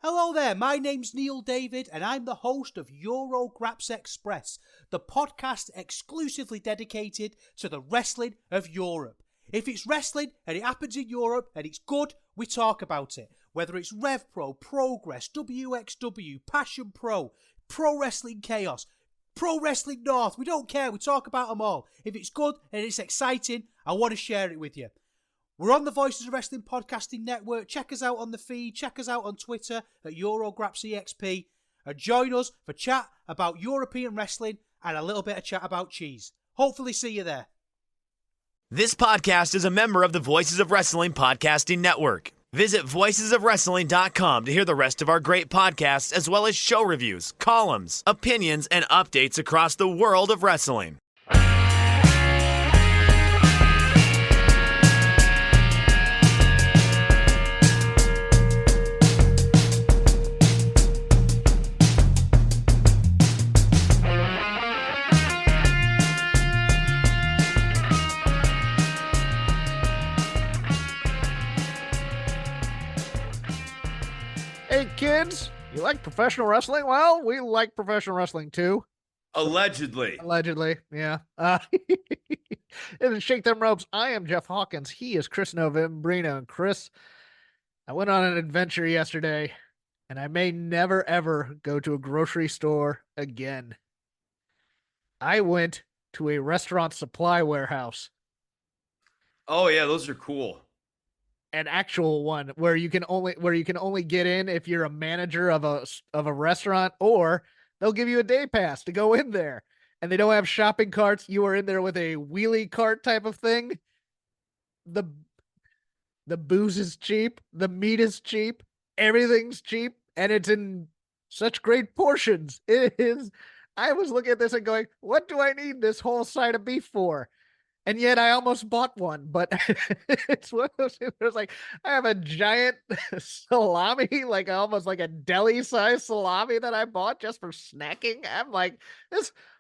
Hello there, my name's Neil David and I'm the host of Eurograps Express, the podcast exclusively dedicated to the wrestling of Europe. If it's wrestling and it happens in Europe and it's good, we talk about it. Whether it's Rev Pro, Progress, WXW, Passion Pro, Pro Wrestling Chaos, Pro Wrestling North, we don't care, we talk about them all. If it's good and it's exciting, I want to share it with you. We're on the Voices of Wrestling Podcasting Network. Check us out on the feed. Check us out on Twitter at EuroGrapsEXP. And join us for chat about European wrestling and a little bit of chat about cheese. Hopefully see you there. This podcast is a member of the Voices of Wrestling Podcasting Network. Visit voicesofwrestling.com to hear the rest of our great podcasts, as well as show reviews, columns, opinions, and updates across the world of wrestling. Hey kids, you like professional wrestling? Well, we like professional wrestling too. Allegedly. Allegedly, yeah. In Shake Them Ropes, I am Jeff Hawkins. He is Chris Novembrino. And Chris, I went on an adventure yesterday, and I may never, ever go to a grocery store again. I went to a restaurant supply warehouse. Oh yeah, those are cool. An actual one where you can only get in if you're a manager of a restaurant, or they'll give you a day pass to go in there. And they don't have shopping carts. You are in there with a wheelie cart type of thing. The booze is cheap, the meat is cheap, everything's cheap, and it's in such great portions. It is. I was looking at this and going, what do I need this whole side of beef for? And yet I almost bought one, but it's one of those things where it's like, I have a giant salami, like almost like a deli-sized salami that I bought just for snacking. I'm like,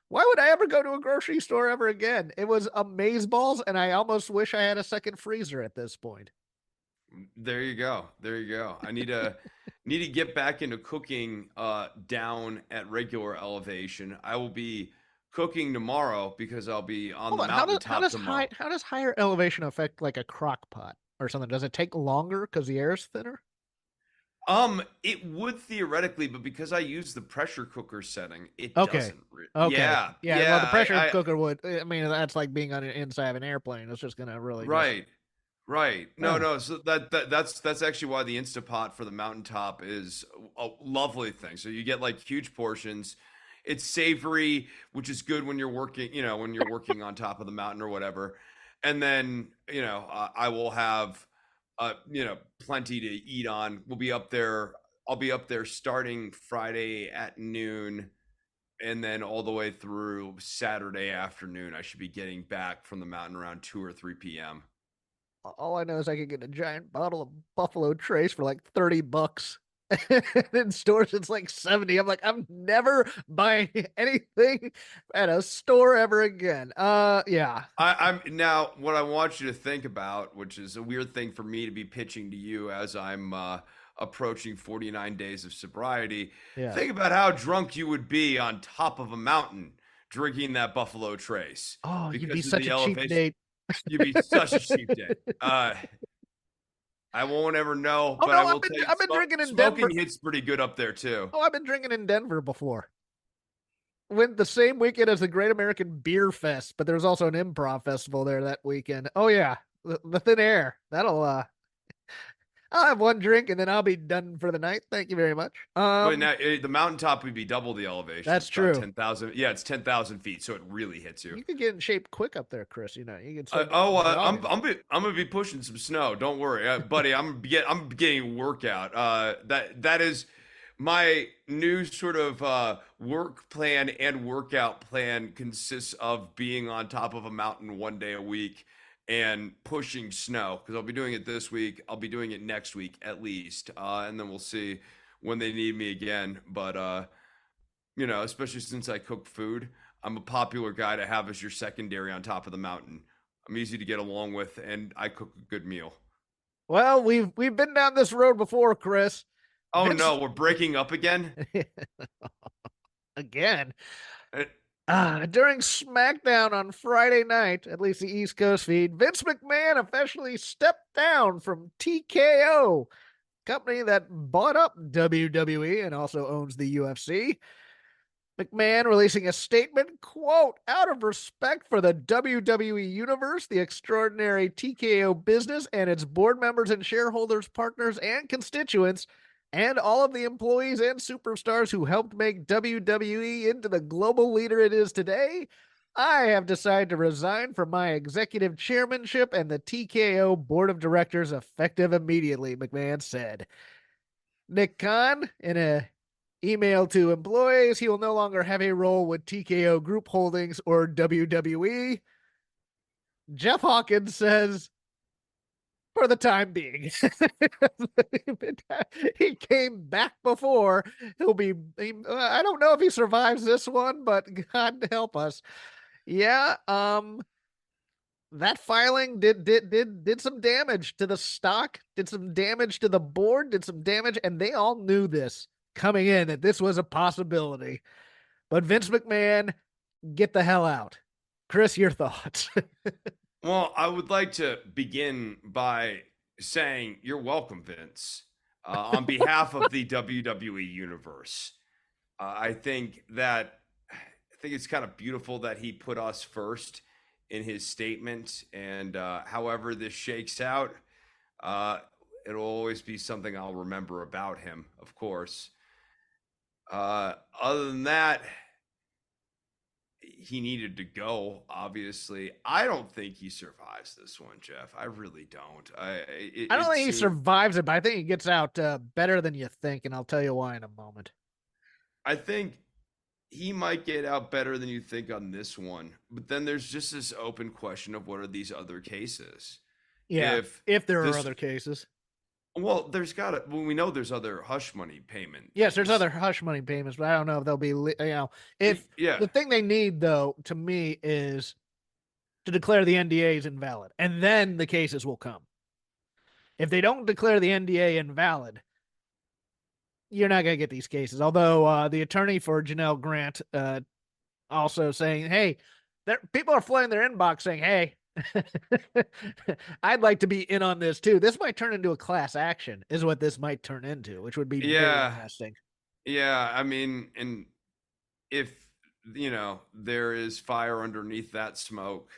why would I ever go to a grocery store ever again? It was amazeballs, and I almost wish I had a second freezer at this point. There you go. I need to get back into cooking down at regular elevation. I will be cooking tomorrow because I'll be on the mountaintop tomorrow. How does higher elevation affect like a crock pot or something? Does it take longer because the air is thinner? It would theoretically, but because I use the pressure cooker setting, it Okay. doesn't. Okay. Yeah. Well, the pressure cooker would. I mean, that's like being on inside of an airplane. It's just gonna really. Right. No. So that's actually why the Instapot for the mountaintop is a lovely thing. So you get like huge portions. It's savory, which is good when you're working, when you're working on top of the mountain or whatever. And then, I will have, plenty to eat on. We'll be up there. I'll be up there starting Friday at noon and then all the way through Saturday afternoon. I should be getting back from the mountain around 2 or 3 p.m. All I know is I could get a giant bottle of Buffalo Trace for like $30. In stores it's like 70. I'm like, I'm never buying anything at a store ever again. Yeah. I'm now what I want you to think about, which is a weird thing for me to be pitching to you as I'm approaching 49 days of sobriety. Yeah. Think about how drunk you would be on top of a mountain drinking that Buffalo Trace. Oh, you'd be because of such the a cheap elevation. date. You'd be such a cheap date. I won't ever know, Oh, but no, I will tell you, I've been drinking in Denver. smoking hits pretty good up there too. Oh, I've been drinking in Denver before. Went the same weekend as the Great American Beer Fest, but there was also an improv festival there that weekend. Oh yeah, the thin air. I'll have one drink and then I'll be done for the night. Thank you very much. Wait, now the mountaintop would be double the elevation. That's It's about true. 10,000. Yeah, it's 10,000 feet, so it really hits you. You could get in shape quick up there, Chris. You can. I'm gonna be pushing some snow. Don't worry, buddy. I'm getting a workout. That is my new sort of work plan and workout plan consists of being on top of a mountain one day a week and pushing snow, because I'll be doing it this week. I'll be doing it next week at least, and then we'll see when they need me again. But especially since I cook food, I'm a popular guy to have as your secondary on top of the mountain. I'm easy to get along with, and I cook a good meal. Well, we've been down this road before, Chris. Oh Vince no, we're breaking up again. again. Uh, During SmackDown on Friday night, at least the East Coast feed, Vince McMahon officially stepped down from TKO, company that bought up WWE and also owns the UFC. McMahon releasing a statement, quote, out of respect for the WWE Universe, the extraordinary TKO business and its board members and shareholders, partners, and constituents, and all of the employees and superstars who helped make WWE into the global leader it is today, I have decided to resign from my executive chairmanship and the TKO board of directors effective immediately, McMahon said. Nick Khan, in a email to employees, he will no longer have a role with TKO Group Holdings or WWE. Jeff Hawkins says, for the time being. He came back before. I don't know if he survives this one, but God help us. Yeah, that filing did some damage to the stock, did some damage to the board, did some damage, and they all knew this coming in, that this was a possibility. But Vince McMahon, get the hell out. Chris, your thoughts? well, I would like to begin by saying you're welcome, Vince, on behalf of the WWE universe. I think it's kind of beautiful that he put us first in his statement, and however this shakes out, it'll always be something I'll remember about him, of course. Other than that, he needed to go, obviously. I don't think he survives this one, Jeff. I really don't. I don't think he survives it, but I think he gets out better than you think, and I'll tell you why in a moment. I think he might get out better than you think on this one, but then there's just this open question of what are these other cases? Yeah, if there are other cases. Well, we know there's other hush money payment. Yes, there's other hush money payments, but I don't know if they'll be, the thing they need, though, to me, is to declare the NDAs invalid, and then the cases will come. If they don't declare the NDA invalid, you're not going to get these cases. Although the attorney for Janelle Grant also saying, hey, people are flooding their inbox saying, hey, I'd like to be in on this too. This might turn into a class action, is what this might turn into, which would be very interesting. Yeah, I mean, and if there is fire underneath that smoke,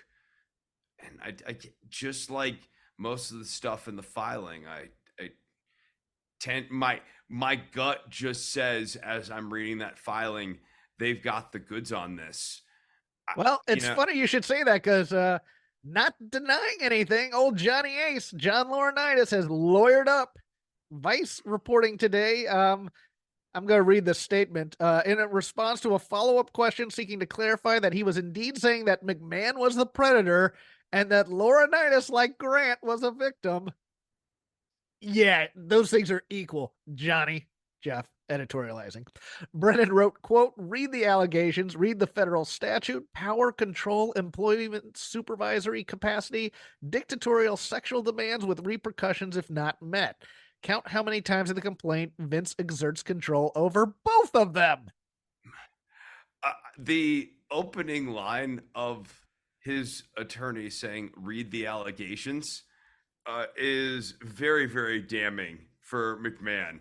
and I just like most of the stuff in the filing, my gut just says as I'm reading that filing, they've got the goods on this. Well, it's funny you should say that, because not denying anything, old Johnny Ace, John Laurinaitis, has lawyered up. Vice reporting today. I'm going to read the statement. In a response to a follow-up question seeking to clarify that he was indeed saying that McMahon was the predator and that Laurinaitis, like Grant, was a victim. Yeah, those things are equal, Johnny. Jeff editorializing. Brennan wrote, quote, read the allegations, read the federal statute, power, control, employment, supervisory capacity, dictatorial sexual demands with repercussions if not met. Count how many times in the complaint Vince exerts control over both of them. The opening line of his attorney saying, read the allegations, is very, very damning for McMahon.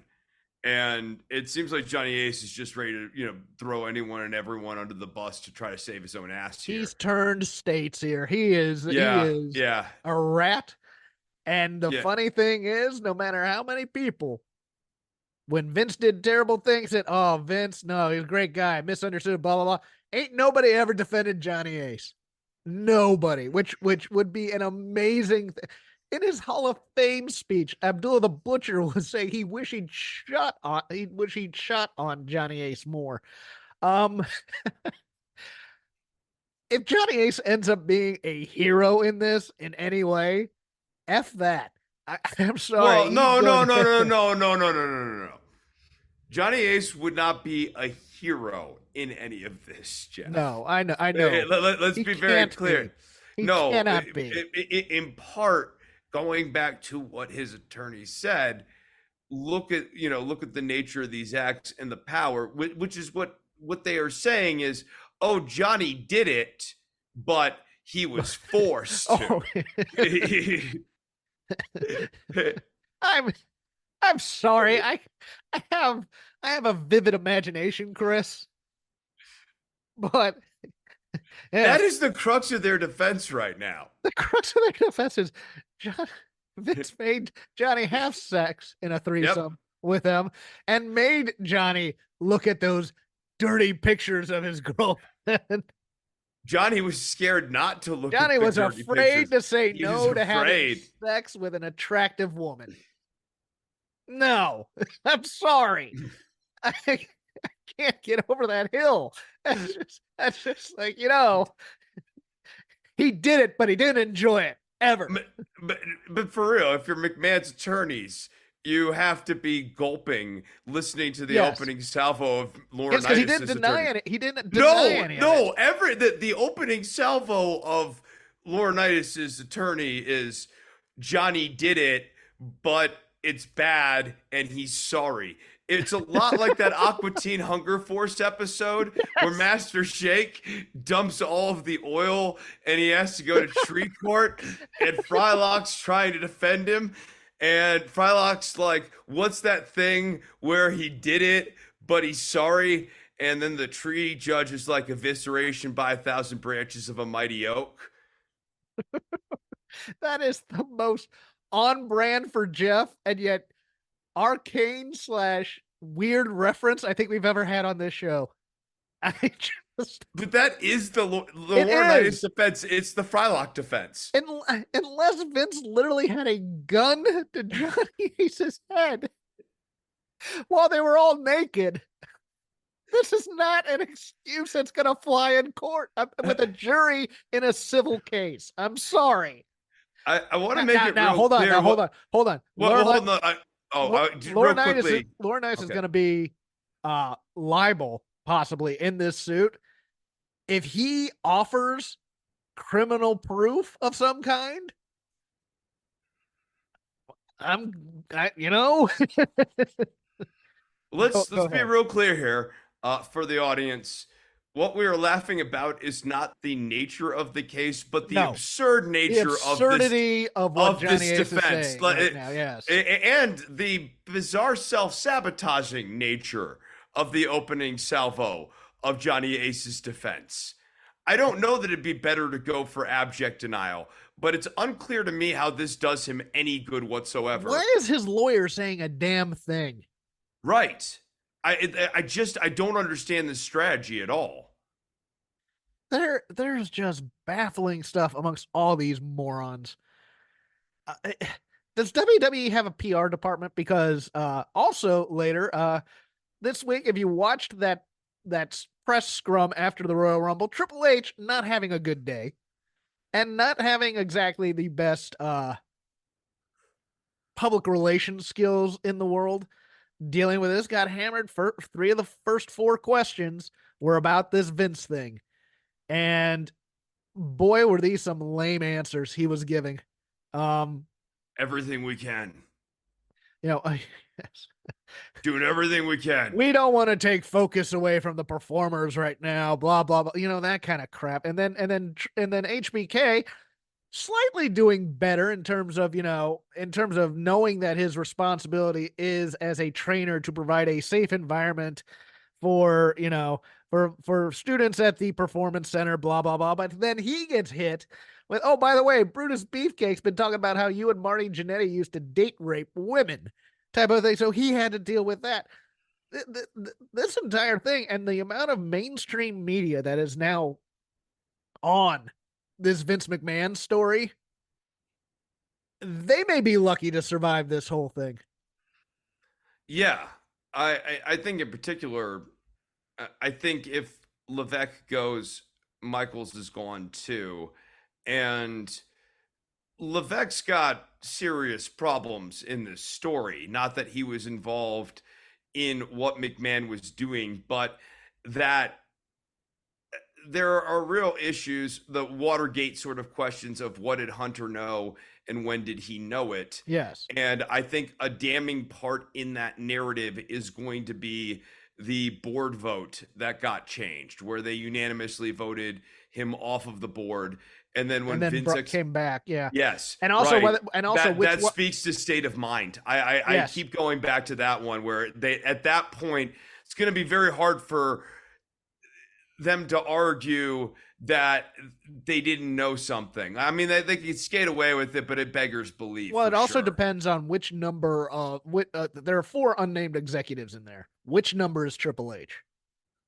And it seems like Johnny Ace is just ready to, throw anyone and everyone under the bus to try to save his own ass here. He's turned states here. He is a rat. And the funny thing is, no matter how many people, when Vince did terrible things, said, oh, Vince, no, he's a great guy, misunderstood, blah, blah, blah. Ain't nobody ever defended Johnny Ace. Nobody, which would be an amazing thing. In his Hall of Fame speech, Abdullah the Butcher was saying he wish he'd shot on Johnny Ace more. If Johnny Ace ends up being a hero in this in any way, F that. I'm sorry. Well, no. Johnny Ace would not be a hero in any of this, Jeff. No, I know. Let's be very clear. He cannot be. In part, going back to what his attorney said, look at the nature of these acts and the power, which is what they are saying is, oh, Johnny did it, but he was forced to. I'm sorry. I have a vivid imagination, Chris. But that is the crux of their defense right now. The crux of their defense is Vince made Johnny have sex in a threesome with him and made Johnny look at those dirty pictures of his girlfriend. Johnny was scared not to look Johnny at the was dirty afraid pictures. to say no to having sex with an attractive woman. No, I'm sorry. I can't get over that hill. That's just like, he did it, but he didn't enjoy it ever. But for real, if you're McMahon's attorneys, you have to be gulping listening to the opening salvo of Laurinaitis. Because he didn't deny it. He didn't deny any of it. The opening salvo of Laurinaitis' attorney is Johnny did it, but it's bad and he's sorry. It's a lot like that Aqua Teen Hunger Force episode where Master Shake dumps all of the oil and he has to go to tree court and Frylock's trying to defend him. And Frylock's like, what's that thing where he did it, but he's sorry? And then the tree judge is like, evisceration by 1,000 branches of a mighty oak. That is the most on brand for Jeff, and yet arcane / weird reference I think we've ever had on this show. But that is the Laurinaitis defense. It's the Frylock defense. Unless Vince literally had a gun to Johnny Ace's head while they were all naked. This is not an excuse that's going to fly in court with a jury in a civil case. I'm sorry. I want to make it real hold on, clear. hold on. Laurinaitis is going to be liable possibly in this suit if he offers criminal proof of some kind. Let's be real clear here for the audience. What we are laughing about is not the nature of the case, but the absurd nature of this defense. Right now, yes. And the bizarre self-sabotaging nature of the opening salvo of Johnny Ace's defense. I don't know that it'd be better to go for abject denial, but it's unclear to me how this does him any good whatsoever. Why is his lawyer saying a damn thing? Right. I don't understand this strategy at all. There's just baffling stuff amongst all these morons. Does WWE have a PR department? Because also later this week, if you watched that press scrum after the Royal Rumble, Triple H not having a good day and not having exactly the best public relations skills in the world. Dealing with this, got hammered for 3 of the first 4 questions were about this Vince thing. And boy, were these some lame answers he was giving. Everything we can. Yes. Doing everything we can. We don't want to take focus away from the performers right now, blah, blah, blah. That kind of crap. And then HBK slightly doing better in terms of knowing that his responsibility is as a trainer to provide a safe environment for students at the performance center, blah, blah, blah. But then he gets hit with, oh, by the way, Brutus Beefcake's been talking about how you and Marty Jannetty used to date rape women type of thing. So he had to deal with that. This entire thing and the amount of mainstream media that is now on this Vince McMahon story, they may be lucky to survive this whole thing. Yeah. I think in particular, I think if Levesque goes, Michaels is gone too. And Levesque's got serious problems in this story. Not that he was involved in what McMahon was doing, but that there are real issues, the Watergate sort of questions of what did Hunter know and when did he know it? Yes. And I think a damning part in that narrative is going to be the board vote that got changed, where they unanimously voted him off of the board. And then when came back, yeah. yes, And also right. that speaks to state of mind. I Yes. keep going back to that one where they, at that point, it's going to be very hard for them to argue that they didn't know something. I mean, they could skate away with it, but it beggars belief. Well, it also sure. depends on which number of there are 4 unnamed executives in there. Which number is Triple H?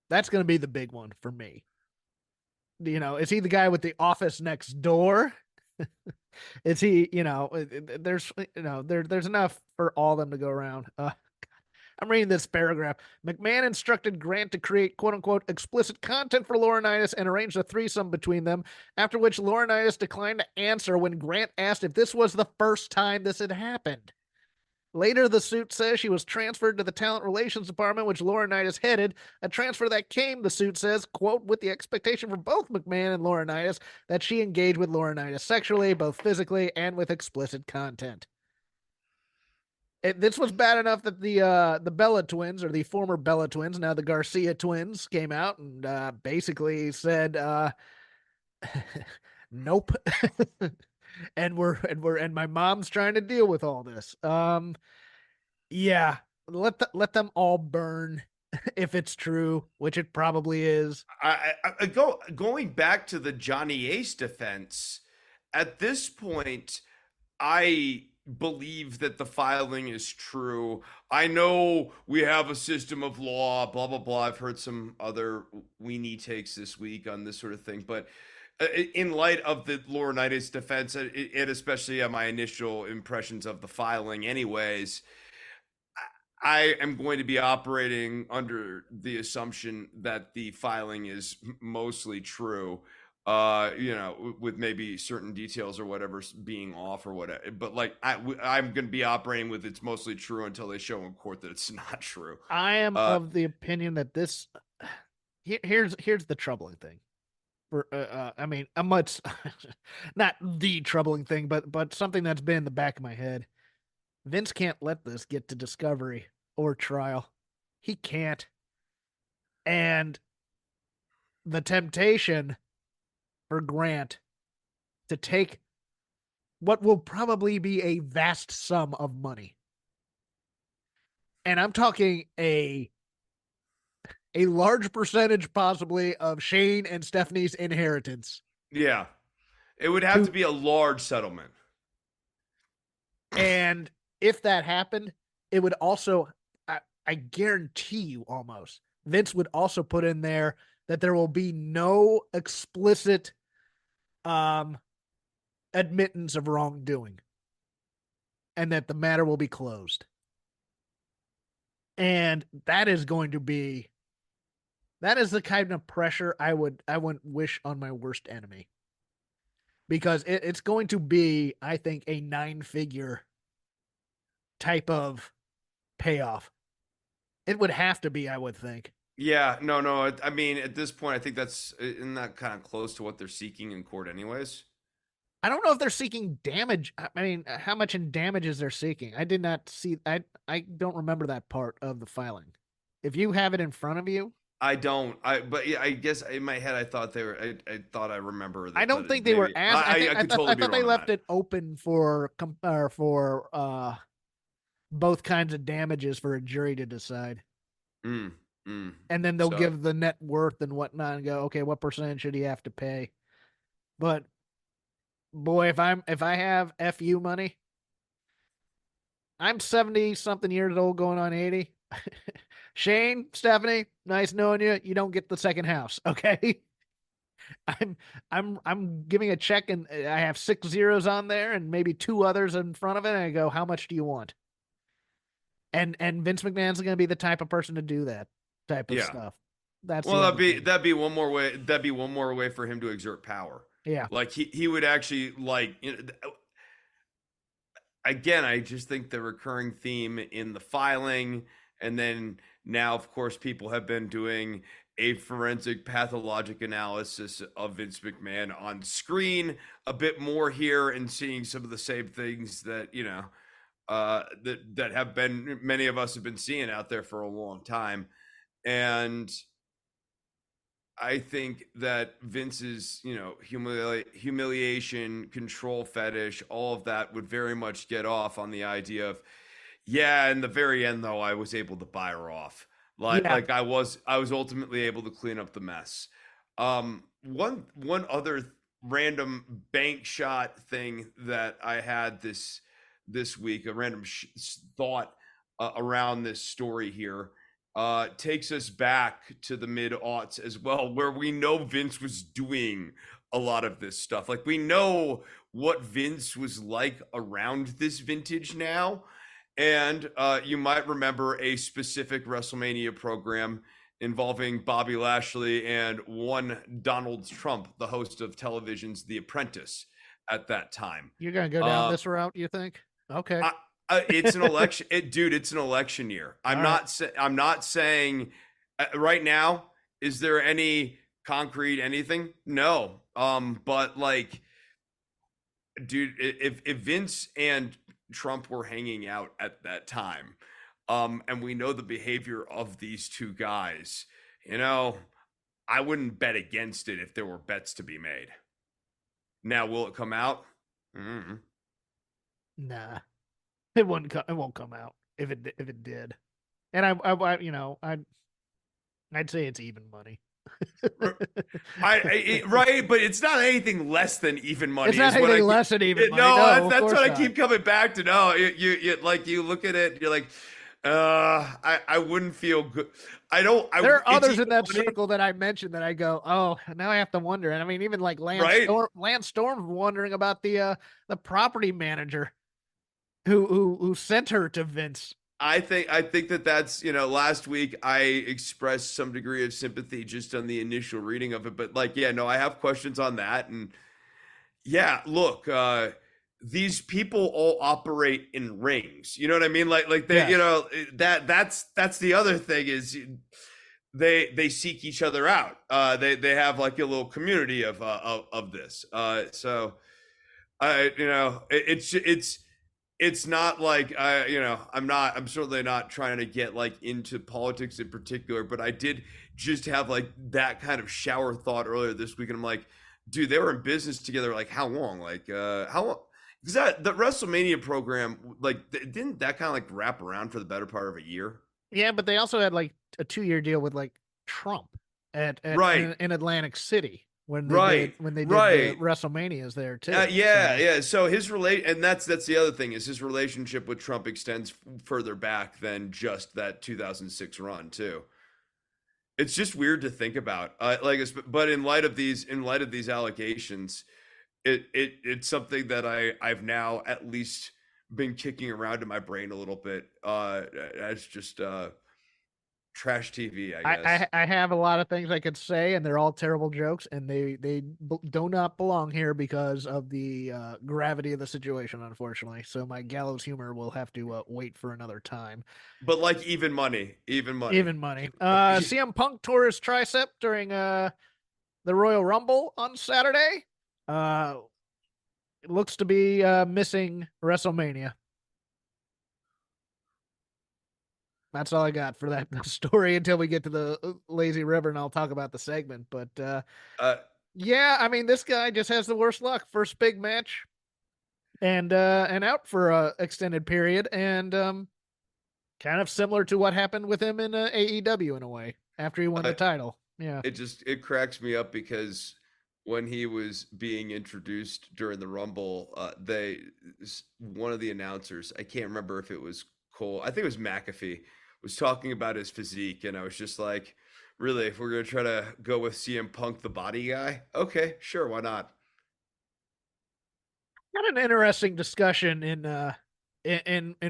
That's going to be the big one for me. You know, is he the guy with the office next door? Is he, there's enough for all of them to go around. I'm reading this paragraph. McMahon instructed Grant to create quote-unquote explicit content for Laurinaitis and arranged a threesome between them, after which Laurinaitis declined to answer when Grant asked if this was the first time this had happened. Later, the suit says she was transferred to the Talent Relations Department, which Laurinaitis headed, a transfer that came, the suit says, quote, with the expectation for both McMahon and Laurinaitis that she engaged with Laurinaitis sexually, both physically and with explicit content. This was bad enough that the Bella twins, or the former Bella twins, now the Garcia twins, came out and basically said, "Nope," and my mom's trying to deal with all this. Yeah, let them all burn if it's true, which it probably is. Going back to the Johnny Ace defense. At this point, I believe that the filing is true. I know we have a system of law, blah, blah, blah. I've heard some other weenie takes this week on this sort of thing. But in light of the Laurinaitis defense, and especially my initial impressions of the filing anyways, I am going to be operating under the assumption that the filing is mostly true. With maybe certain details or whatever being off or whatever. But like, I'm going to be operating with it's mostly true until they show in court that it's not true. I am of the opinion that this. Here's the troubling thing. I mean, a much not the troubling thing, but something that's been in the back of my head. Vince can't let this get to discovery or trial. He can't. And the temptation for Grant to take what will probably be a vast sum of money. And I'm talking a large percentage possibly of Shane and Stephanie's inheritance. Yeah. It would have to be a large settlement. And if that happened, it would also, I guarantee you almost, Vince would also put in there that there will be no explicit admittance of wrongdoing and that the matter will be closed. And that is the kind of pressure I wouldn't wish on my worst enemy, because it's going to be, I think, a 9-figure type of payoff. It would have to be, I would think. Yeah, no. I mean, at this point, I think isn't that kind of close to what they're seeking in court anyways? I don't know if they're seeking damage. I mean, how much in damages they're seeking. I did not see, I don't remember that part of the filing. If you have it in front of you. I don't. But yeah, I guess in my head, I thought they were, I thought I remember that. I don't think they were asked. I thought they left it open for both kinds of damages for a jury to decide. And then they'll give the net worth and whatnot and go, okay, what percentage should he have to pay? But boy, if I have FU money, I'm 70 something years old going on 80. Shane, Stephanie, nice knowing you. You don't get the second house. Okay. I'm giving a check and I have 6 zeros on there and maybe 2 others in front of it. And I go, how much do you want? And Vince McMahon's going to be the type of person to do that type of stuff. That'd be one more way. That'd be one more way for him to exert power. Yeah. Like he would actually again, I just think the recurring theme in the filing, and then now, of course, people have been doing a forensic pathologic analysis of Vince McMahon on screen a bit more here and seeing some of the same things that, that have been, many of us have been seeing out there for a long time. And I think that Vince's, humiliation, control fetish, all of that would very much get off on the idea of, yeah, in the very end though, I was able to buy her off. Like I was ultimately able to clean up the mess. One other random bank shot thing that I had this week, a random thought around this story here, takes us back to the mid-aughts as well, where we know Vince was doing a lot of this stuff. Like, we know what Vince was like around this vintage now. And you might remember a specific WrestleMania program involving Bobby Lashley and one Donald Trump, the host of television's The Apprentice at that time. You're going to go down this route, you think? Okay. It's an election, dude. It's an election year. I'm not saying right now. Is there any concrete anything? No. But like, dude, if Vince and Trump were hanging out at that time, and we know the behavior of these two guys, I wouldn't bet against it if there were bets to be made. Now, will it come out? Mm-hmm. Nah. It won't come out if it did, and I'd say it's even money. Right, but it's not anything less than even money. It's not anything less than even money. No, that's what I keep coming back to. No, you look at it, you're like, I wouldn't feel good. There are others in that circle that I mentioned that I go, oh, now I have to wonder. And I mean, even like Lance Storm's wondering about the property manager who sent her to Vince. I think that's, last week I expressed some degree of sympathy just on the initial reading of it, but I have questions on that. And yeah, look, these people all operate in rings. You know what I mean? Like they, that's the other thing is they seek each other out. They have like a little community of this. So it's not like I'm certainly not trying to get like into politics in particular, but I did just have like that kind of shower thought earlier this week. And I'm like, dude, they were in business together. Like how long? How long? Because the WrestleMania program, like, didn't that kind of like wrap around for the better part of a year? Yeah, but they also had like a 2-year deal with like Trump in Atlantic City. When they did the WrestleManias there too. Yeah. So and that's the other thing is his relationship with Trump extends further back than just that 2006 run too. It's just weird to think about. But in light of these allegations, it's something that I've now at least been kicking around in my brain a little bit as just trash TV, I guess. I have a lot of things I could say, and they're all terrible jokes, and they do not belong here because of the gravity of the situation, unfortunately. So my gallows humor will have to wait for another time. But like even money. CM Punk tore his tricep during the Royal Rumble on Saturday. It looks to be missing WrestleMania. That's all I got for that story until we get to the lazy river, and I'll talk about the segment. But yeah, I mean, this guy just has the worst luck. First big match, and out for a extended period, and kind of similar to what happened with him in AEW in a way after he won the title. Yeah, it cracks me up because when he was being introduced during the Rumble, one of the announcers, I can't remember if it was Cole, I think it was McAfee, was talking about his physique, and I was just like, really, if we're gonna try to go with CM Punk, the body guy, okay, sure, why not? Got an interesting discussion in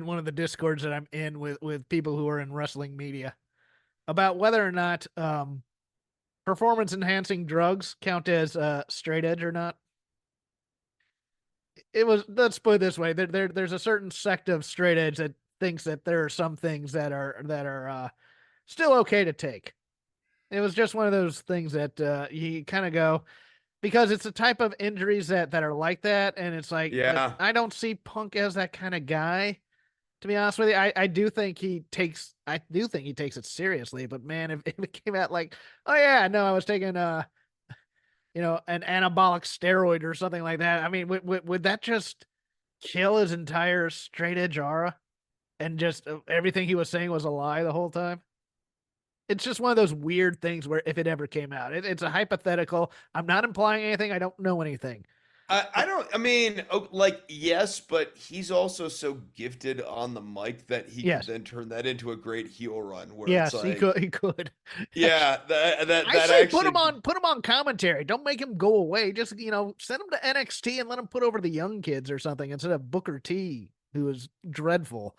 one of the discords that I'm in with people who are in wrestling media about whether or not performance enhancing drugs count as straight edge or not. Let's put it this way, there's a certain sect of straight edge that thinks that there are some things that are still okay to take. It was just one of those things that you kind of go, because it's a type of injuries that are like that, and it's like, but Yeah. I don't see Punk as that kind of guy. To be honest with you, I do think he takes it seriously. But man, if it came out like, oh yeah, no, I was taking an anabolic steroid or something like that. I mean, would that just kill his entire straight edge aura, and just everything he was saying was a lie the whole time? It's just one of those weird things where if it ever came out, it's a hypothetical. I'm not implying anything. I don't know anything. I don't. I mean, like yes, but he's also so gifted on the mic that he could Yes, then turn that into a great heel run, where it's yes, he like, could. He could. yeah, I that say put actually, him on commentary. Don't make him go away. Just send him to NXT and let him put over the young kids or something instead of Booker T, who is dreadful.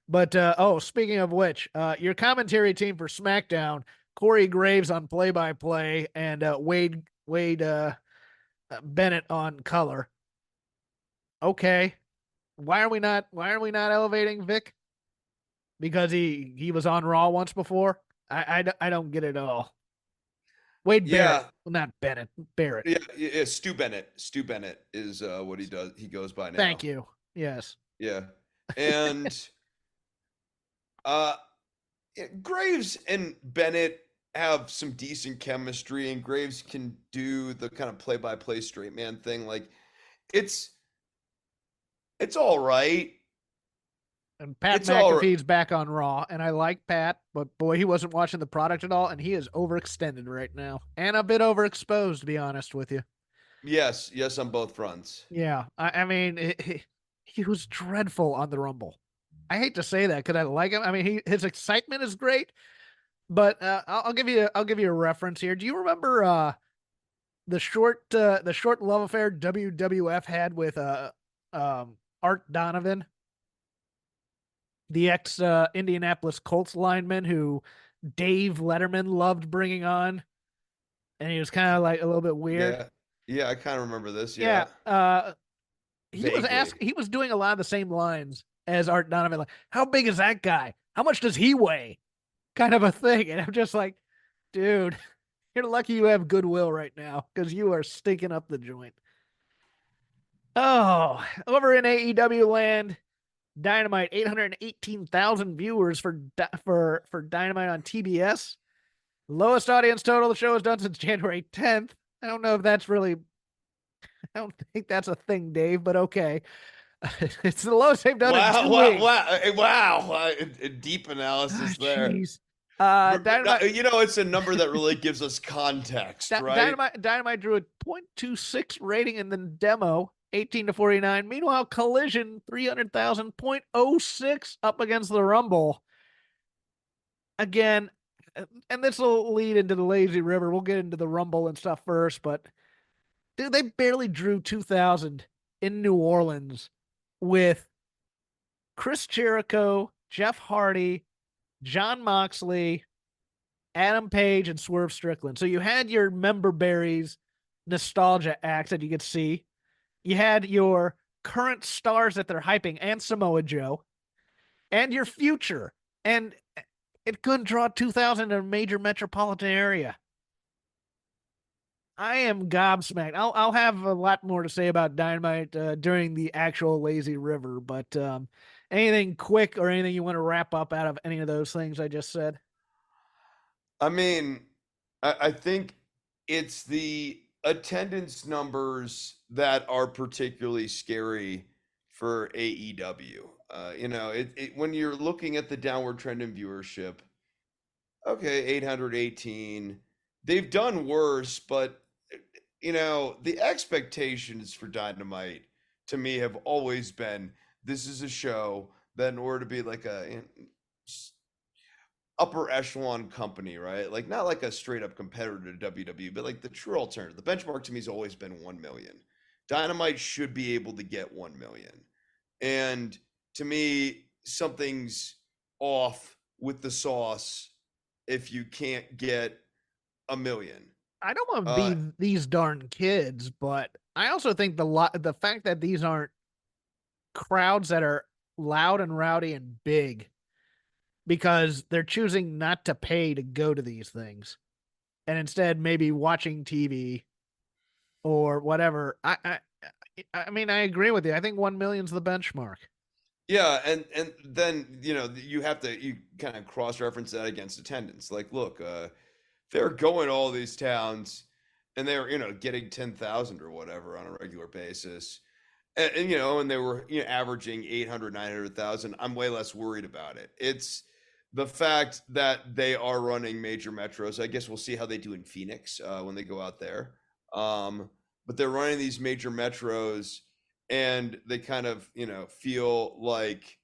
But speaking of which, your commentary team for SmackDown: Corey Graves on play-by-play and Wade Bennett on color. Okay, why are we not elevating Vic? Because he was on Raw once before. I don't get it at all. Wade Barrett, yeah, well, not Bennett, Barrett. yeah. Stu Bennett. Stu Bennett is what he does. He goes by now. Thank you. Yes. Yeah, and uh, Graves and Bennett have some decent chemistry, and Graves can do the kind of play-by-play straight man thing. Like, it's it's all right. And Pat It's all right. McAfee's back on Raw, and I like Pat, but boy, he wasn't watching the product at all, and he is overextended right now, and a bit overexposed, to be honest with you. Yes, yes, on both fronts. Yeah, I mean, he was dreadful on the Rumble. I hate to say that because I like him. I mean, his excitement is great, but I'll give you a reference here. Do you remember the short love affair WWF had with Art Donovan, the ex Indianapolis Colts lineman who Dave Letterman loved bringing on, and he was kind of like a little bit weird. Yeah, yeah, I kind of remember this. Yeah, Yeah, he vaguely. was doing a lot of the same lines as Art Donovan, like, how big is that guy? How much does he weigh? Kind of a thing. And I'm just like, dude, you're lucky you have goodwill right now because you are stinking up the joint. Oh, over in AEW land, Dynamite, 818,000 viewers for Dynamite on TBS. Lowest audience total the show has done since January 10th. I don't know if that's really, I don't think that's a thing, Dave, but okay. It's the lowest they've done in Wow, 2 weeks. wow! A deep analysis there. Jeez. But, Dynamite, you know, it's a number that really gives us context, right? Dynamite drew a .26 rating in the demo, 18-49. Meanwhile, Collision, 300,000, .06 up against the Rumble. Again, and this will lead into the Lazy River. We'll get into the Rumble and stuff first, but dude, they barely drew 2,000 in New Orleans with Chris Jericho, Jeff Hardy, John Moxley, Adam Page, and Swerve Strickland. So you had your member berries nostalgia acts that you could see. You had your current stars that they're hyping, and Samoa Joe, and your future. And it couldn't draw 2,000 in a major metropolitan area. I am gobsmacked. I'll have a lot more to say about Dynamite during the actual Lazy River, but anything quick or anything you want to wrap up out of any of those things I just said? I mean, I think it's the attendance numbers that are particularly scary for AEW. You know, when you're looking at the downward trend in viewership, okay, 818. They've done worse, but you know, the expectations for Dynamite to me have always been this is a show that in order to be like a upper echelon company, right? Like not like a straight up competitor to WWE, but like the true alternative. The benchmark to me has always been 1 million. Dynamite should be able to get 1 million. And to me, something's off with the sauce if you can't get 1 million. I don't want to Uh, be these darn kids, but I also think the fact that these aren't crowds that are loud and rowdy and big because they're choosing not to pay to go to these things. and instead maybe watching TV or whatever. I mean, I agree with you. I think 1 million's the benchmark. Yeah, and then you have to you kind of cross reference that against attendance. Like, look, they're going to all these towns, and they're getting 10,000 or whatever on a regular basis, and they were averaging 800, 900,000. I'm way less worried about it. It's the fact that they are running major metros. I guess we'll see how they do in Phoenix when they go out there. But they're running these major metros, and they kind of feel like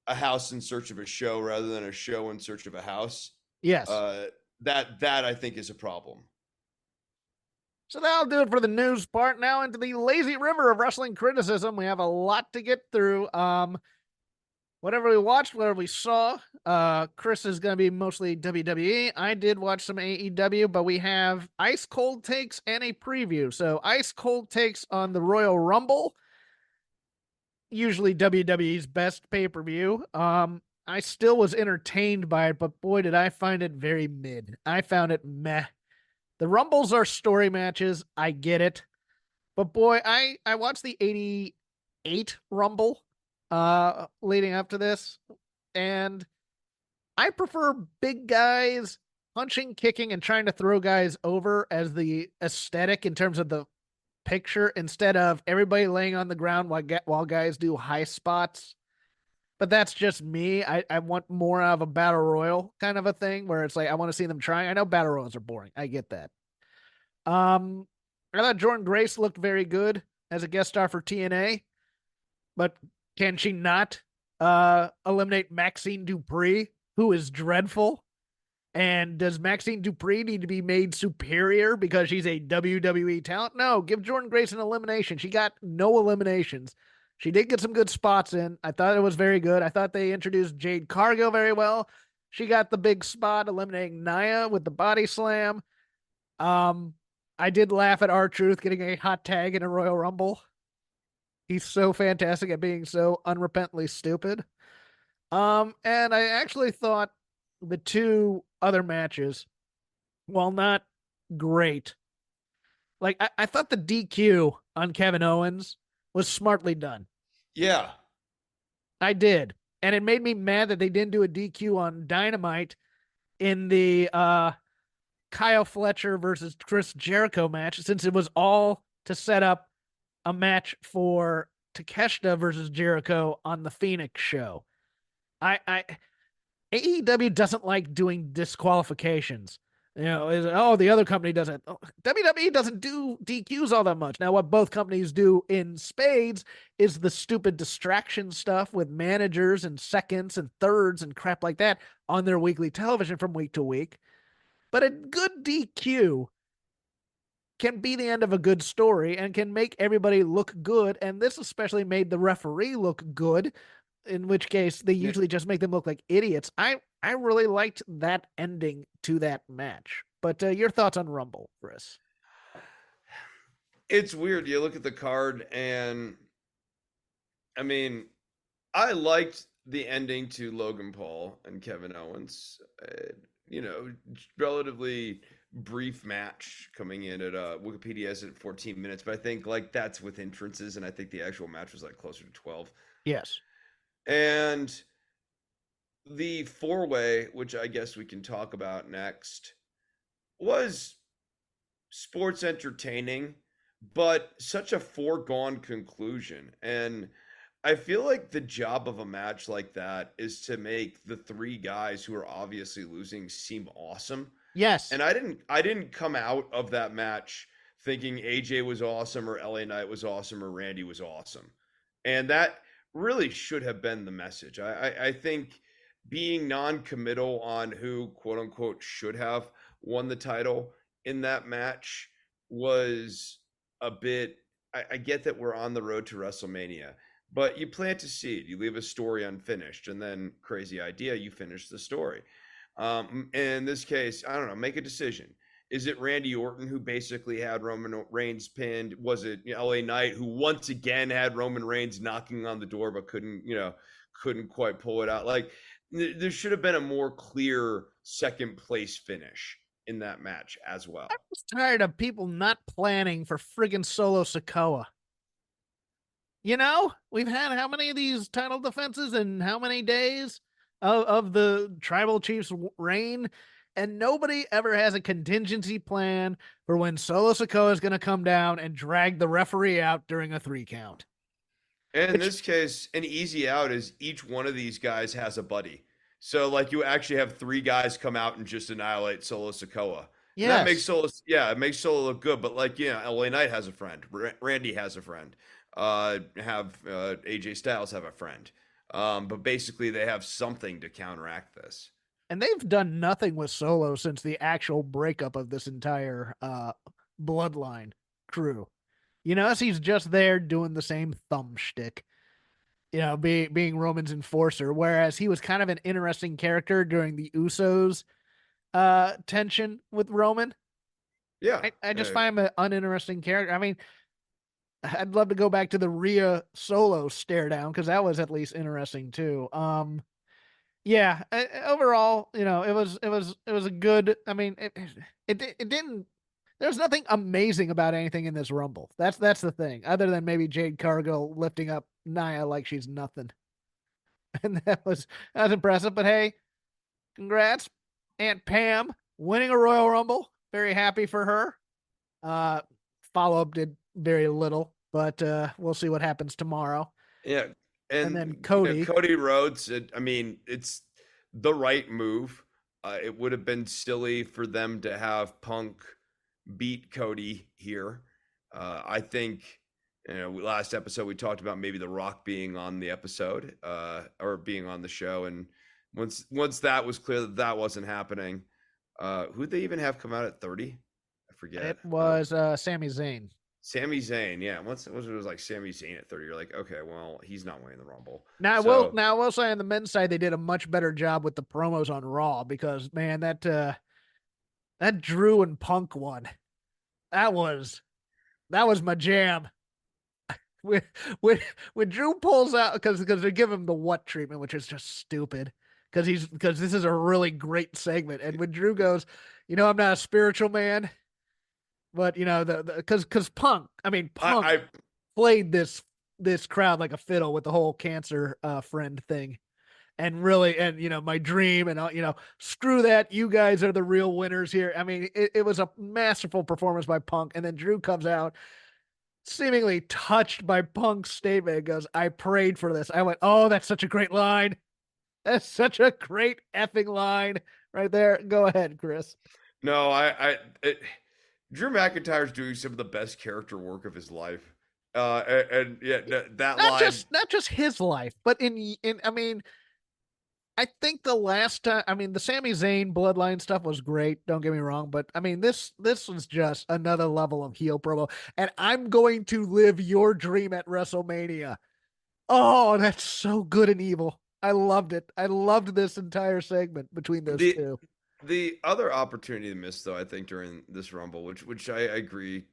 a house in search of a show rather than a show in search of a house. Yes. That I think is a problem. So that'll do it for the news part. Now into the lazy river of wrestling criticism. We have a lot to get through. Whatever we watched, whatever we saw. Chris is going to be mostly WWE. I did watch some AEW, but we have ice cold takes and a preview. So ice cold takes on the Royal Rumble. Usually WWE's best pay-per-view. I still was entertained by it, but boy, did I find it very mid. I found it meh. The Rumbles are story matches. I get it. But boy, I watched the 88 Rumble leading up to this, and I prefer big guys punching, kicking, and trying to throw guys over as the aesthetic in terms of the picture, instead of everybody laying on the ground while guys do high spots. But that's just me. I want more of a battle royal kind of a thing where it's like I want to see them trying. I know battle royals are boring. I get that. I thought Jordan Grace looked very good as a guest star for TNA, but can she not eliminate Maxine Dupree, who is dreadful? And does Maxine Dupree need to be made superior because she's a WWE talent? No, give Jordan Grace an elimination. She got no eliminations. She did get some good spots in. I thought it was very good. I thought they introduced Jade Cargill very well. She got the big spot eliminating Nia with the body slam. I did laugh at R-Truth getting a hot tag in a Royal Rumble. He's so fantastic at being so unrepentantly stupid. And I actually thought the two other matches, while not great, like I thought the DQ on Kevin Owens was smartly done. Yeah. I did. And it made me mad that they didn't do a DQ on Dynamite in the Kyle Fletcher versus Chris Jericho match, since it was all to set up a match for Takeshita versus Jericho on the Phoenix show. AEW doesn't like doing disqualifications. The other company doesn't. WWE doesn't do DQs all that much. Now, what both companies do in spades is the stupid distraction stuff with managers and seconds and thirds and crap like that on their weekly television from week to week. But a good DQ can be the end of a good story and can make everybody look good. And this especially made the referee look good, in which case they usually just make them look like idiots. I really liked that ending to that match. But your thoughts on Rumble, Chris? It's weird. You look at the card, and I mean, I liked the ending to Logan Paul and Kevin Owens. Relatively brief match coming in at Wikipedia has it at 14 minutes, but I think like that's with entrances, and I think the actual match was like closer to 12. Yes. And the four-way, which I guess we can talk about next, was sports entertaining, but such a foregone conclusion. And I feel like the job of a match like that is to make the three guys who are obviously losing seem awesome. Yes. And I didn't come out of that match thinking AJ was awesome or LA Knight was awesome or Randy was awesome. And that really should have been the message. I think being non-committal on who, quote unquote, should have won the title in that match was a bit, I get that we're on the road to WrestleMania, but you plant a seed, you leave a story unfinished, and then crazy idea, you finish the story. In this case, I don't know, make a decision. Is it Randy Orton who basically had Roman Reigns pinned? Was it LA Knight who once again had Roman Reigns knocking on the door but couldn't quite pull it out? Like there should have been a more clear second place finish in that match as well. I'm just tired of people not planning for friggin' Solo Sikoa. You know, we've had how many of these title defenses in how many days of the tribal chief's reign, and nobody ever has a contingency plan for when Solo Sikoa is going to come down and drag the referee out during a 3 count. And in Which, this case, an easy out is each one of these guys has a buddy. So like you actually have 3 guys come out and just annihilate Solo Sikoa. And that makes yes, Solo, yeah, it makes Solo look good. But like, LA Knight has a friend, Randy has a friend, AJ Styles have a friend. But basically, they have something to counteract this. and they've done nothing with Solo since the actual breakup of this entire bloodline crew. You know, he's just there doing the same thumb shtick. You know, being Roman's enforcer, whereas he was kind of an interesting character during the Usos tension with Roman. Yeah, I just find him an uninteresting character. I mean, I'd love to go back to the Rhea Solo stare down because that was at least interesting too. Yeah, overall, you know, it was a good. I mean, it didn't. There's nothing amazing about anything in this Rumble. That's the thing, other than maybe Jade Cargill lifting up Nia like she's nothing, and that was impressive. But hey, congrats, Aunt Pam winning a Royal Rumble. Very happy for her. Follow up did very little, but we'll see what happens tomorrow. yeah. And then And Cody. Cody Rhodes, I mean, it's the right move. It would have been silly for them to have Punk beat Cody here. I think, last episode we talked about maybe The Rock being on the episode or being on the show, and once that was clear that that wasn't happening, who'd they even have come out at 30? I forget. It was Sami Zayn. Sami Zayn, yeah. Once it was like Sami Zayn at 30, you're like, okay, well, he's not winning the Rumble. Now So I will say on the men's side they did a much better job with the promos on Raw because man that Drew and Punk one that was my jam. when when Drew pulls out because they give him the what treatment, which is just stupid because this is a really great segment, and when Drew goes, you know, I'm not a spiritual man, but you know because Punk, I mean Punk I played this crowd like a fiddle with the whole cancer friend thing. And really, and you know, my dream, and you know, screw that. You guys are the real winners here. I mean, it was a masterful performance by Punk, and then Drew comes out seemingly touched by Punk's statement. And goes, "I prayed for this." I went, "Oh, that's such a great line. That's such a great effing line right there." Go ahead, Chris. no, Drew McIntyre's doing some of the best character work of his life. And yeah, that line. Not just his life, but in I mean, I think the last time, I mean, the Sami Zayn bloodline stuff was great. Don't get me wrong, but I mean, this was just another level of heel promo. And I'm going to live your dream at WrestleMania. Oh, that's so good and evil. I loved it. I loved this entire segment between those two. The other opportunity to miss, though, I think during this Rumble, which I agree,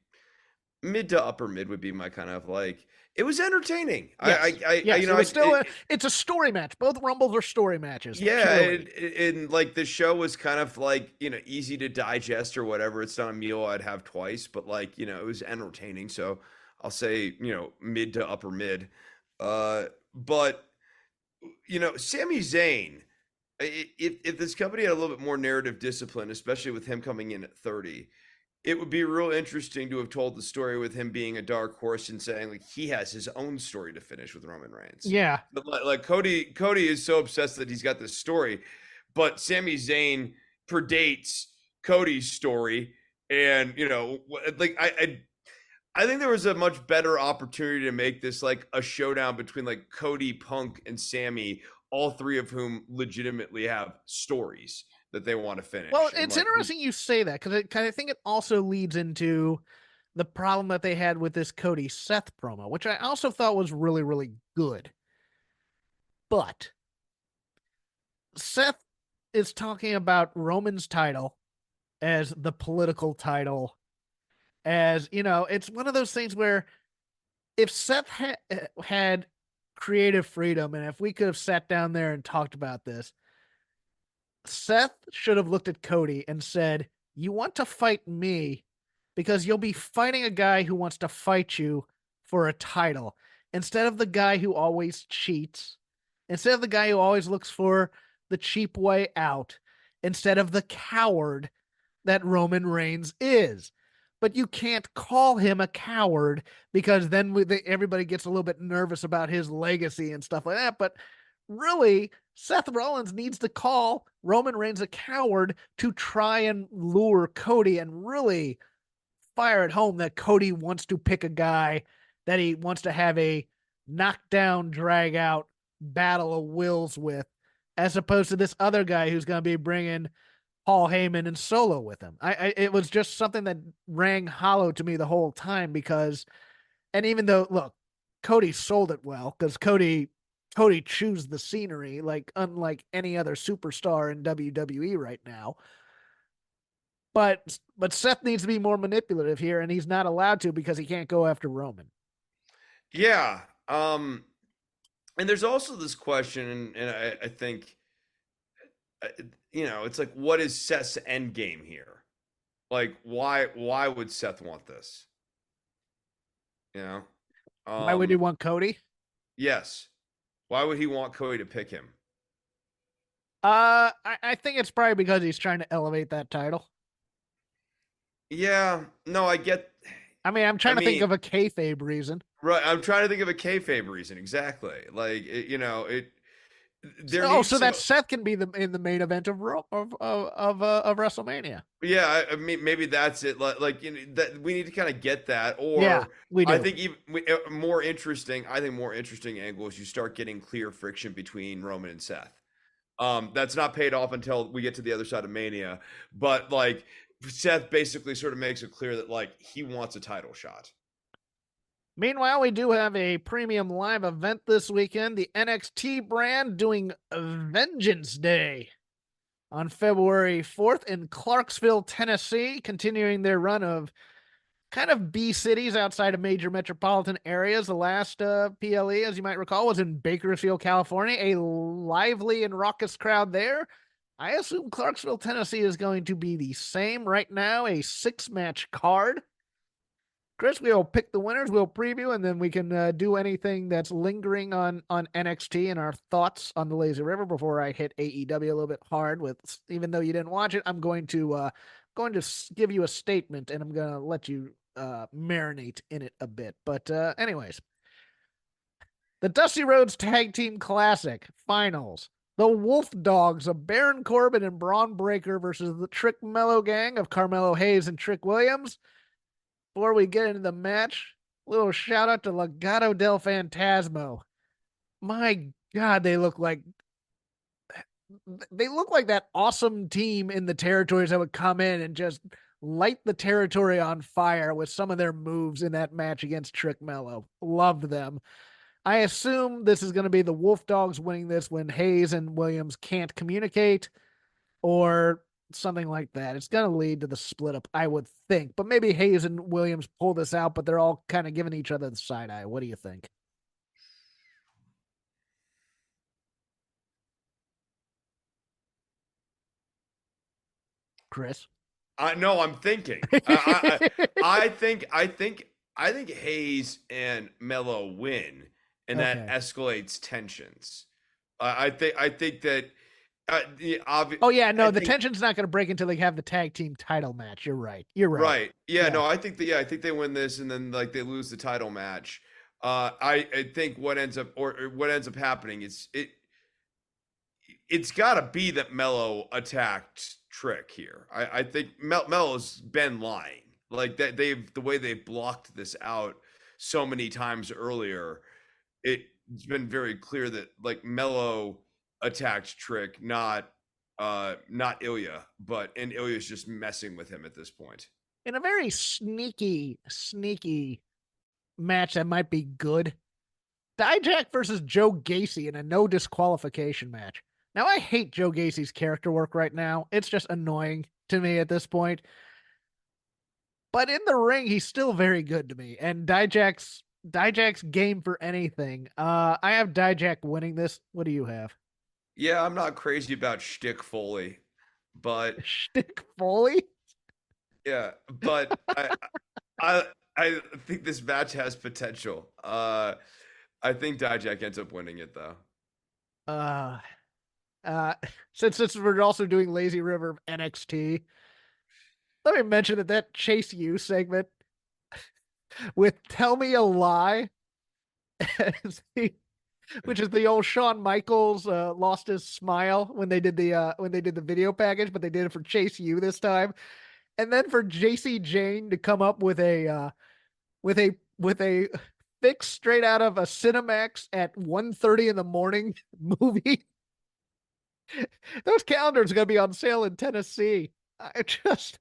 mid to upper mid would be my kind of like. It was entertaining. Yes. Yes, You know, it's a story match. Both Rumbles are story matches. yeah, purely. and like the show was kind of like easy to digest or whatever. It's not a meal I'd have twice, but like it was entertaining. So I'll say mid to upper mid. But Sami Zayn, if this company had a little bit more narrative discipline, especially with him coming in at 30, it would be real interesting to have told the story with him being a dark horse and saying like he has his own story to finish with Roman Reigns. Yeah. But like Cody is so obsessed that he's got this story, but Sami Zayn predates Cody's story, and like I think there was a much better opportunity to make this like a showdown between like Cody, Punk, and Sammy, all 3 of whom legitimately have stories that they want to finish. Well, And, it's like, interesting you say that because I think it also leads into the problem that they had with this Cody Seth promo, which I also thought was really, really good. But Seth is talking about Roman's title as the political title, as it's one of those things where if Seth had creative freedom and if we could have sat down there and talked about this, Seth should have looked at Cody and said, you want to fight me because you'll be fighting a guy who wants to fight you for a title instead of the guy who always cheats, instead of the guy who always looks for the cheap way out, instead of the coward that Roman Reigns is. But you can't call him a coward because then everybody gets a little bit nervous about his legacy and stuff like that. But really, Seth Rollins needs to call Roman Reigns a coward to try and lure Cody and really fire at home that Cody wants to pick a guy that he wants to have a knockdown, drag out battle of wills with, as opposed to this other guy who's going to be bringing Paul Heyman and Solo with him. It was just something that rang hollow to me the whole time because, and even though, look, Cody sold it well because Cody chews the scenery like unlike any other superstar in WWE right now. But Seth needs to be more manipulative here, and he's not allowed to because he can't go after Roman. Yeah. And there's also this question, and I think, it's like, what is Seth's end game here? Like, why would Seth want this? Why would he want Cody? Yes. Why would he want Cody to pick him? I think it's probably because he's trying to elevate that title. Yeah. No, I get. I mean, I'm trying to think of a kayfabe reason. Right. I'm trying to think of a kayfabe reason. Exactly. Like, so that Seth can be in the main event of WrestleMania. Yeah, I mean, maybe that's it. Like that we need to kind of get that, or yeah, we do. I think even more interesting. I think more interesting angle is you start getting clear friction between Roman and Seth. That's not paid off until we get to the other side of Mania, but like Seth basically sort of makes it clear that like he wants a title shot. Meanwhile, we do have a premium live event this weekend. The NXT brand doing Vengeance Day on February 4th in Clarksville, Tennessee, continuing their run of kind of B cities outside of major metropolitan areas. The last PLE, as you might recall, was in Bakersfield, California. A lively and raucous crowd there. I assume Clarksville, Tennessee is going to be the same. Right now, a 6-match card. Chris, we'll pick the winners, we'll preview, and then we can do anything that's lingering on NXT and our thoughts on the Lazy River before I hit AEW a little bit hard with, even though you didn't watch it, I'm going to give you a statement and I'm going to let you marinate in it a bit. But anyways, the Dusty Rhodes Tag Team Classic Finals. The Wolf Dogs of Baron Corbin and Braun Breaker versus the Trick Mello Gang of Carmelo Hayes and Trick Williams. Before we get into the match, a little shout out to Legado del Fantasma. My God, they look like that awesome team in the territories that would come in and just light the territory on fire with some of their moves in that match against Trick Mello. Loved them. I assume this is going to be the Wolf Dogs winning this when Hayes and Williams can't communicate, or something like that. It's going to lead to the split up, I would think. But maybe Hayes and Williams pull this out, but they're all kind of giving each other the side eye. What do you think? Chris? No, I'm thinking. I think Hayes and Mello win, and that escalates tensions. I think that. The tension's not going to break until they have the tag team title match. You're right. Right. Yeah. No, I think they win this, and then like they lose the title match. I think what ends up happening is it's got to be that Mello attacked Trick here. I think Mello's been lying, like that. The way they've blocked this out so many times earlier. It's been very clear that like Mello attacked Trick, not Ilya, and Ilya's just messing with him at this point. In a very sneaky match that might be good, Dijak versus Joe Gacy in a no disqualification match. Now, I hate Joe Gacy's character work right now. It's just annoying to me at this point. But in the ring, he's still very good to me. And Dijak's game for anything. I have Dijak winning this. What do you have? Yeah, I'm not crazy about Shtick Foley, but Shtick Foley? Yeah, but I I think this match has potential. I think Dijak ends up winning it though. Uh, uh, since we're also doing Lazy River of NXT, let me mention that Chase U segment with "Tell Me a Lie," which is the old Shawn Michaels lost his smile when they did the video package, but they did it for Chase U this time, and then for JC Jane to come up with a fix straight out of a Cinemax at 1:30 in the morning movie. Those calendars are going to be on sale in Tennessee. I just,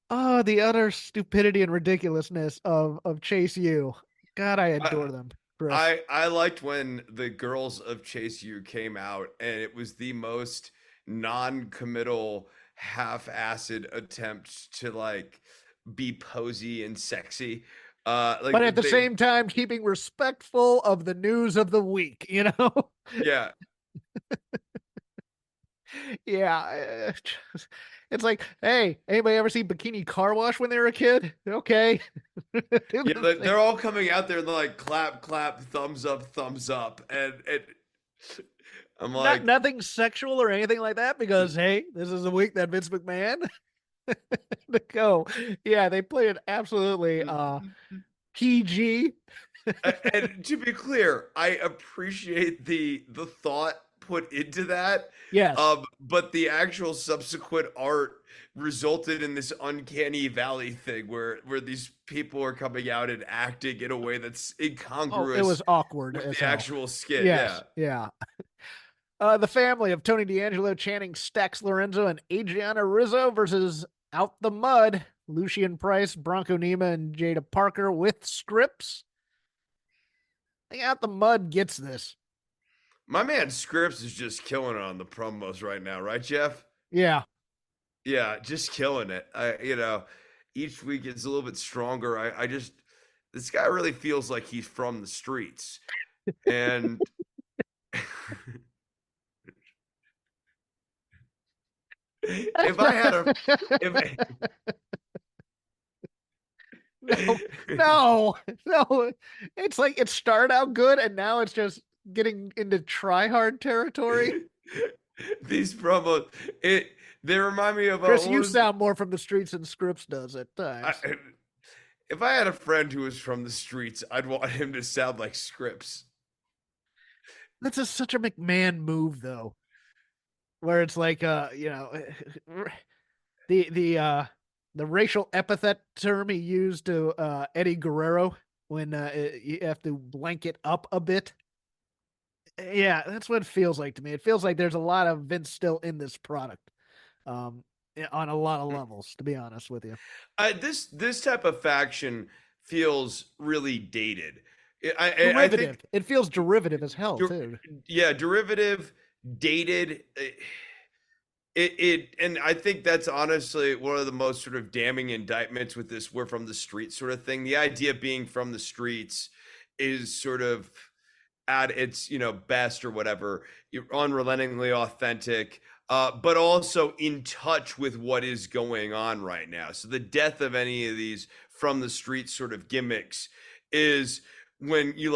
oh, the utter stupidity and ridiculousness of Chase U. God, I adore them, Chris. I liked when the girls of Chase U came out, and it was the most non-committal, half-assed attempt to like be posy and sexy. But at the they, same time, keeping respectful of the news of the week, you know? yeah, Yeah. It's like, hey, anybody ever see Bikini Car Wash when they were a kid? Okay. yeah, they're all coming out there and they're like clap, clap, thumbs up, and I'm Not like, nothing sexual or anything like that because hey, this is the week that Vince McMahon to go. Yeah, they played it absolutely PG. and to be clear, I appreciate the thought put into that. Yes. But the actual subsequent art resulted in this uncanny valley thing where these people are coming out and acting in a way that's Oh, it incongruous was awkward with as the hell. actual skit. Yes. Yeah. Yeah. The family of Tony D'Angelo, Channing Stax Lorenzo, and Adriana Rizzo versus Out the Mud, Lucian Price, Bronco Nima, and Jada Parker with scripts. I think Out the Mud gets this. My man Scripps is just killing it on the promos right now, right, Jeff? Yeah. Yeah, just killing it. Each week it's a little bit stronger. I just this guy really feels like he's from the streets. And if I had a if No, no, no. It's like it started out good and now it's just getting into try hard territory. these promos they remind me of Chris, what you was sound more from the streets than Scripps does at I, times. if I had a friend who was from the streets, I'd want him to sound like Scripps. That's such a McMahon move, though, where it's like, the racial epithet term he used to Eddie Guerrero when you have to blanket up a bit. Yeah, that's what it feels like to me. It feels like there's a lot of Vince still in this product, um, on a lot of levels. To be honest with you, This type of faction feels really dated. I derivative. think It feels derivative as hell too. yeah, derivative, dated. And I think that's honestly one of the most sort of damning indictments with this "we're from the streets" sort of thing. The idea of being from the streets is sort of at its best or whatever. You're unrelentingly authentic, but also in touch with what is going on right now. So the death of any of these from the streets sort of gimmicks is when you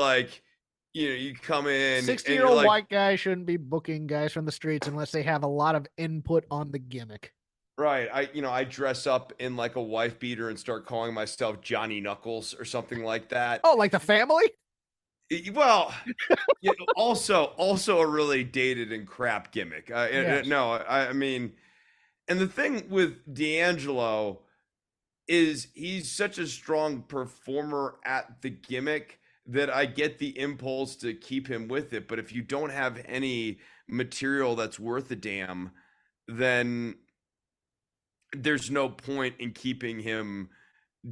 come in and 60-year-old white guy shouldn't be booking guys from the streets unless they have a lot of input on the gimmick. right. I dress up in like a wife beater and start calling myself Johnny Knuckles or something like that. Oh, like the family? Well, also a really dated and crap gimmick. Yes. No, I mean, and the thing with D'Angelo is he's such a strong performer at the gimmick that I get the impulse to keep him with it. But if you don't have any material that's worth a damn, then there's no point in keeping him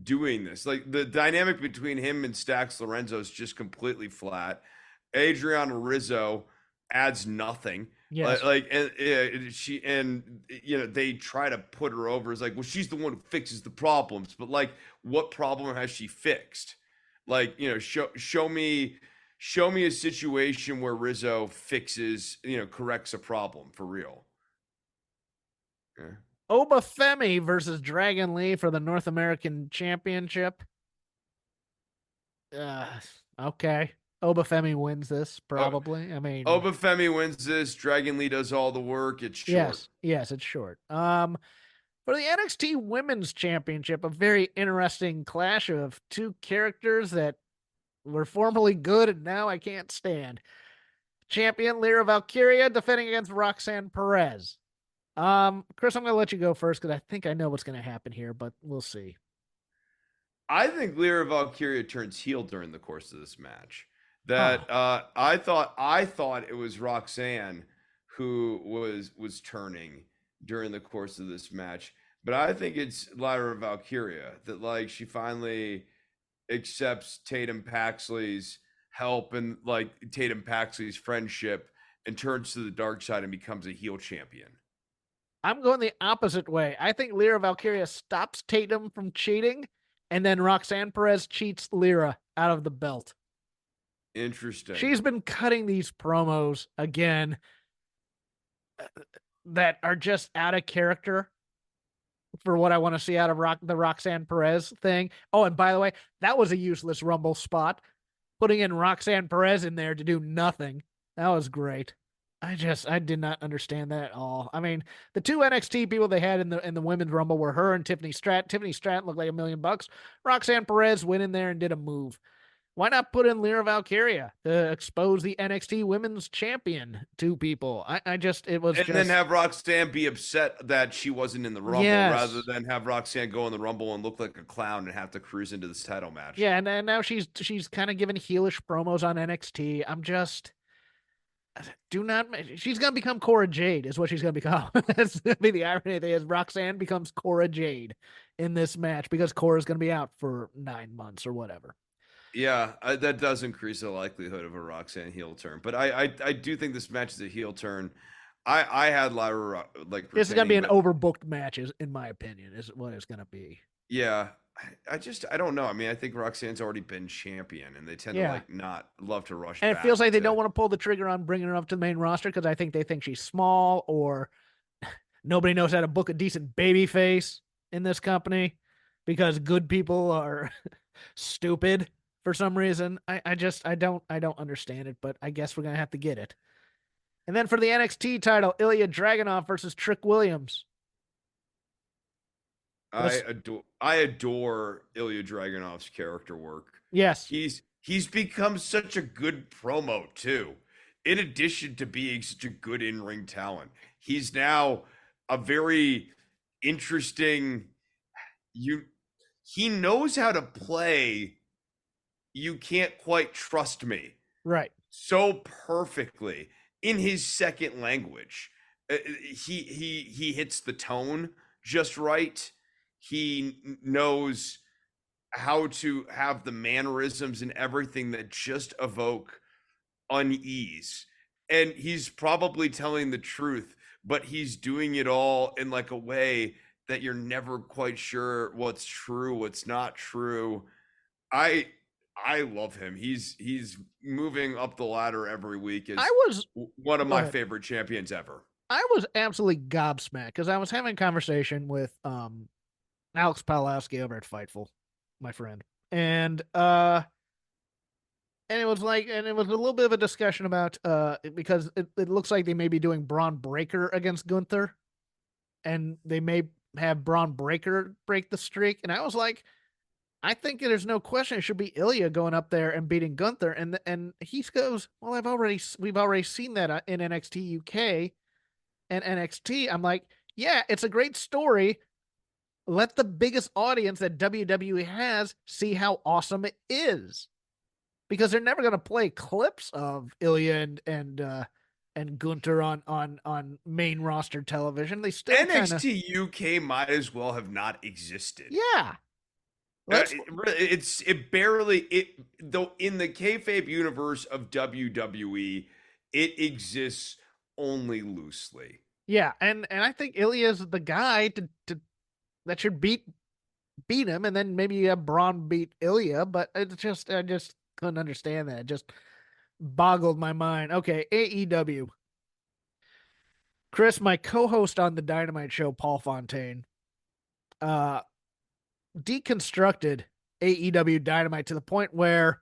doing this. Like the dynamic between him and Stax Lorenzo is just completely flat. Adriana Rizzo adds nothing. Yes. They try to put her over as like, well, she's the one who fixes the problems, but like, what problem has she fixed? Like, show me a situation where Rizzo fixes, corrects a problem for real. Yeah. Obafemi versus Dragon Lee for the North American Championship. Okay. Obafemi wins this, probably. I mean, Obafemi wins this. Dragon Lee does all the work. It's short. yes, it's short. For the NXT Women's Championship, a very interesting clash of two characters that were formerly good and now I can't stand. Champion Lyra Valkyria defending against Roxanne Perez. Chris, I'm going to let you go first because I think I know what's going to happen here, but we'll see. I think Lyra Valkyria turns heel during the course of this match. I thought it was Roxanne who was turning during the course of this match, but I think it's Lyra Valkyria that like she finally accepts Tatum Paxley's help and like Tatum Paxley's friendship and turns to the dark side and becomes a heel champion. I'm going the opposite way. I think Lyra Valkyria stops Tatum from cheating, and then Roxanne Perez cheats Lyra out of the belt. Interesting. She's been cutting these promos again that are just out of character for what I want to see out of the Roxanne Perez thing. Oh, and by the way, that was a useless Rumble spot. Putting in Roxanne Perez in there to do nothing. That was great. I did not understand that at all. I mean, the two NXT people they had in the Women's Rumble were her and Tiffany Stratton. Tiffany Stratton looked like $1 million. Roxanne Perez went in there and did a move. Why not put in Lyra Valkyria to expose the NXT Women's Champion to people? Then have Roxanne be upset that she wasn't in the Rumble rather than have Roxanne go in the Rumble and look like a clown and have to cruise into this title match. Yeah, and now she's kind of giving heelish promos on NXT. She's going to become Cora Jade is what she's going to become. That's going to be the irony thing is Roxanne becomes Cora Jade in this match because Cora's going to be out for 9 months or whatever. Yeah, that does increase the likelihood of a Roxanne heel turn. But I do think this match is a heel turn. I had Lyra like this is going to be an overbooked match, in my opinion, is what it's going to be. Yeah, I don't know. I mean, I think Roxanne's already been champion, and they tend to like not love to rush. And it feels like they don't want to pull the trigger on bringing her up to the main roster because I think they think she's small or nobody knows how to book a decent baby face in this company because good people are stupid for some reason. I don't understand it, but I guess we're gonna have to get it. And then for the NXT title, Ilya Dragunov versus Trick Williams. I adore Ilya Dragunov's character work. Yes. He's become such a good promo too. In addition to being such a good in-ring talent, he's now a very interesting he knows how to play You Can't Quite Trust Me. Right. So perfectly in his second language. He hits the tone just right. He knows how to have the mannerisms and everything that just evoke unease. And he's probably telling the truth, but he's doing it all in like a way that you're never quite sure what's true, what's not true. I love him. He's moving up the ladder every week. One of my favorite champions ever. I was absolutely gobsmacked because I was having a conversation with Alex Palowski over at Fightful, my friend. And it was a little bit of a discussion about because it looks like they may be doing Braun Breaker against Gunther, and they may have Braun Breaker break the streak. And I was like, I think there's no question it should be Ilya going up there and beating Gunther. And he goes, well, we've already seen that in NXT UK and NXT. I'm like, yeah, it's a great story. Let the biggest audience that WWE has see how awesome it is, because they're never going to play clips of Ilya and Gunther on main roster television. They still NXT UK might as well have not existed. Yeah. Though in the kayfabe universe of WWE, it exists only loosely. Yeah, and I think Ilya's the guy to that should beat him, and then maybe you have Braun beat Ilya, but I just couldn't understand that. It just boggled my mind. Okay, AEW. Chris, my co-host on the Dynamite show, Paul Fontaine, uh, deconstructed AEW Dynamite to the point where,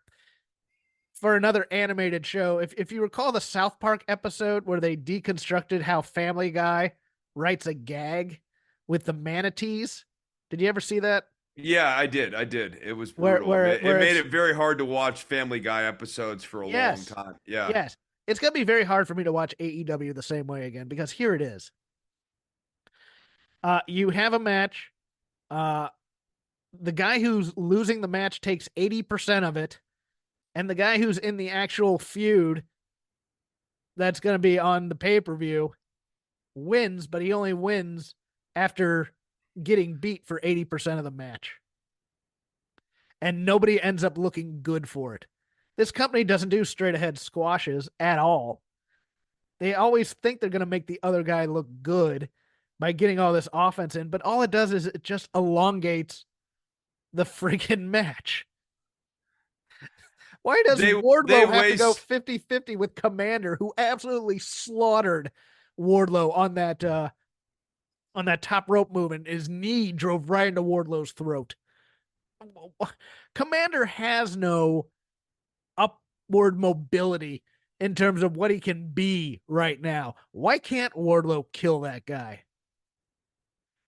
for another animated show, if you recall the South Park episode where they deconstructed how Family Guy writes a gag with the manatees, did you ever see that? Yeah, I did. It was Where brutal. where It where made it's it very hard to watch Family Guy episodes for a long yes, time. Yeah. yes, it's gonna be very hard for me to watch AEW the same way again because here it is. You have a match. Uh, the guy who's losing the match takes 80% of it, and the guy who's in the actual feud that's going to be on the pay-per-view wins, but he only wins after getting beat for 80% of the match. And nobody ends up looking good for it. This company doesn't do straight ahead squashes at all. They always think they're going to make the other guy look good by getting all this offense in, but all it does is it just elongates the freaking match. Why does They Wardlow have to go waste 50-50 with Commander, who absolutely slaughtered Wardlow on that top rope move, and his knee drove right into Wardlow's throat? Commander has no upward mobility in terms of what he can be right now. Why can't Wardlow kill that guy?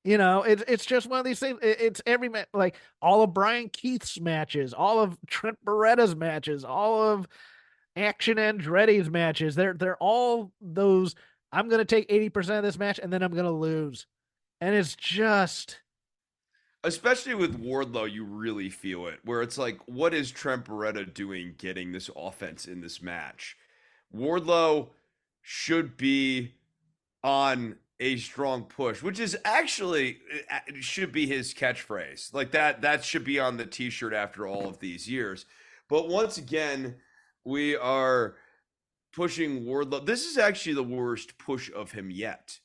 You know, it's just one of these things. It's every like all of Brian Keith's matches, all of Trent Beretta's matches, all of Action Andretti's matches. They're all those. I'm going to take 80% of this match and then I'm going to lose, and it's just especially with Wardlow, you really feel it. Where it's like, what is Trent Beretta doing getting this offense in this match? Wardlow should be on a strong push, which is actually it should be his catchphrase. Like that should be on the t-shirt after all of these years. But once again, we are pushing Wardlow. This is actually the worst push of him yet.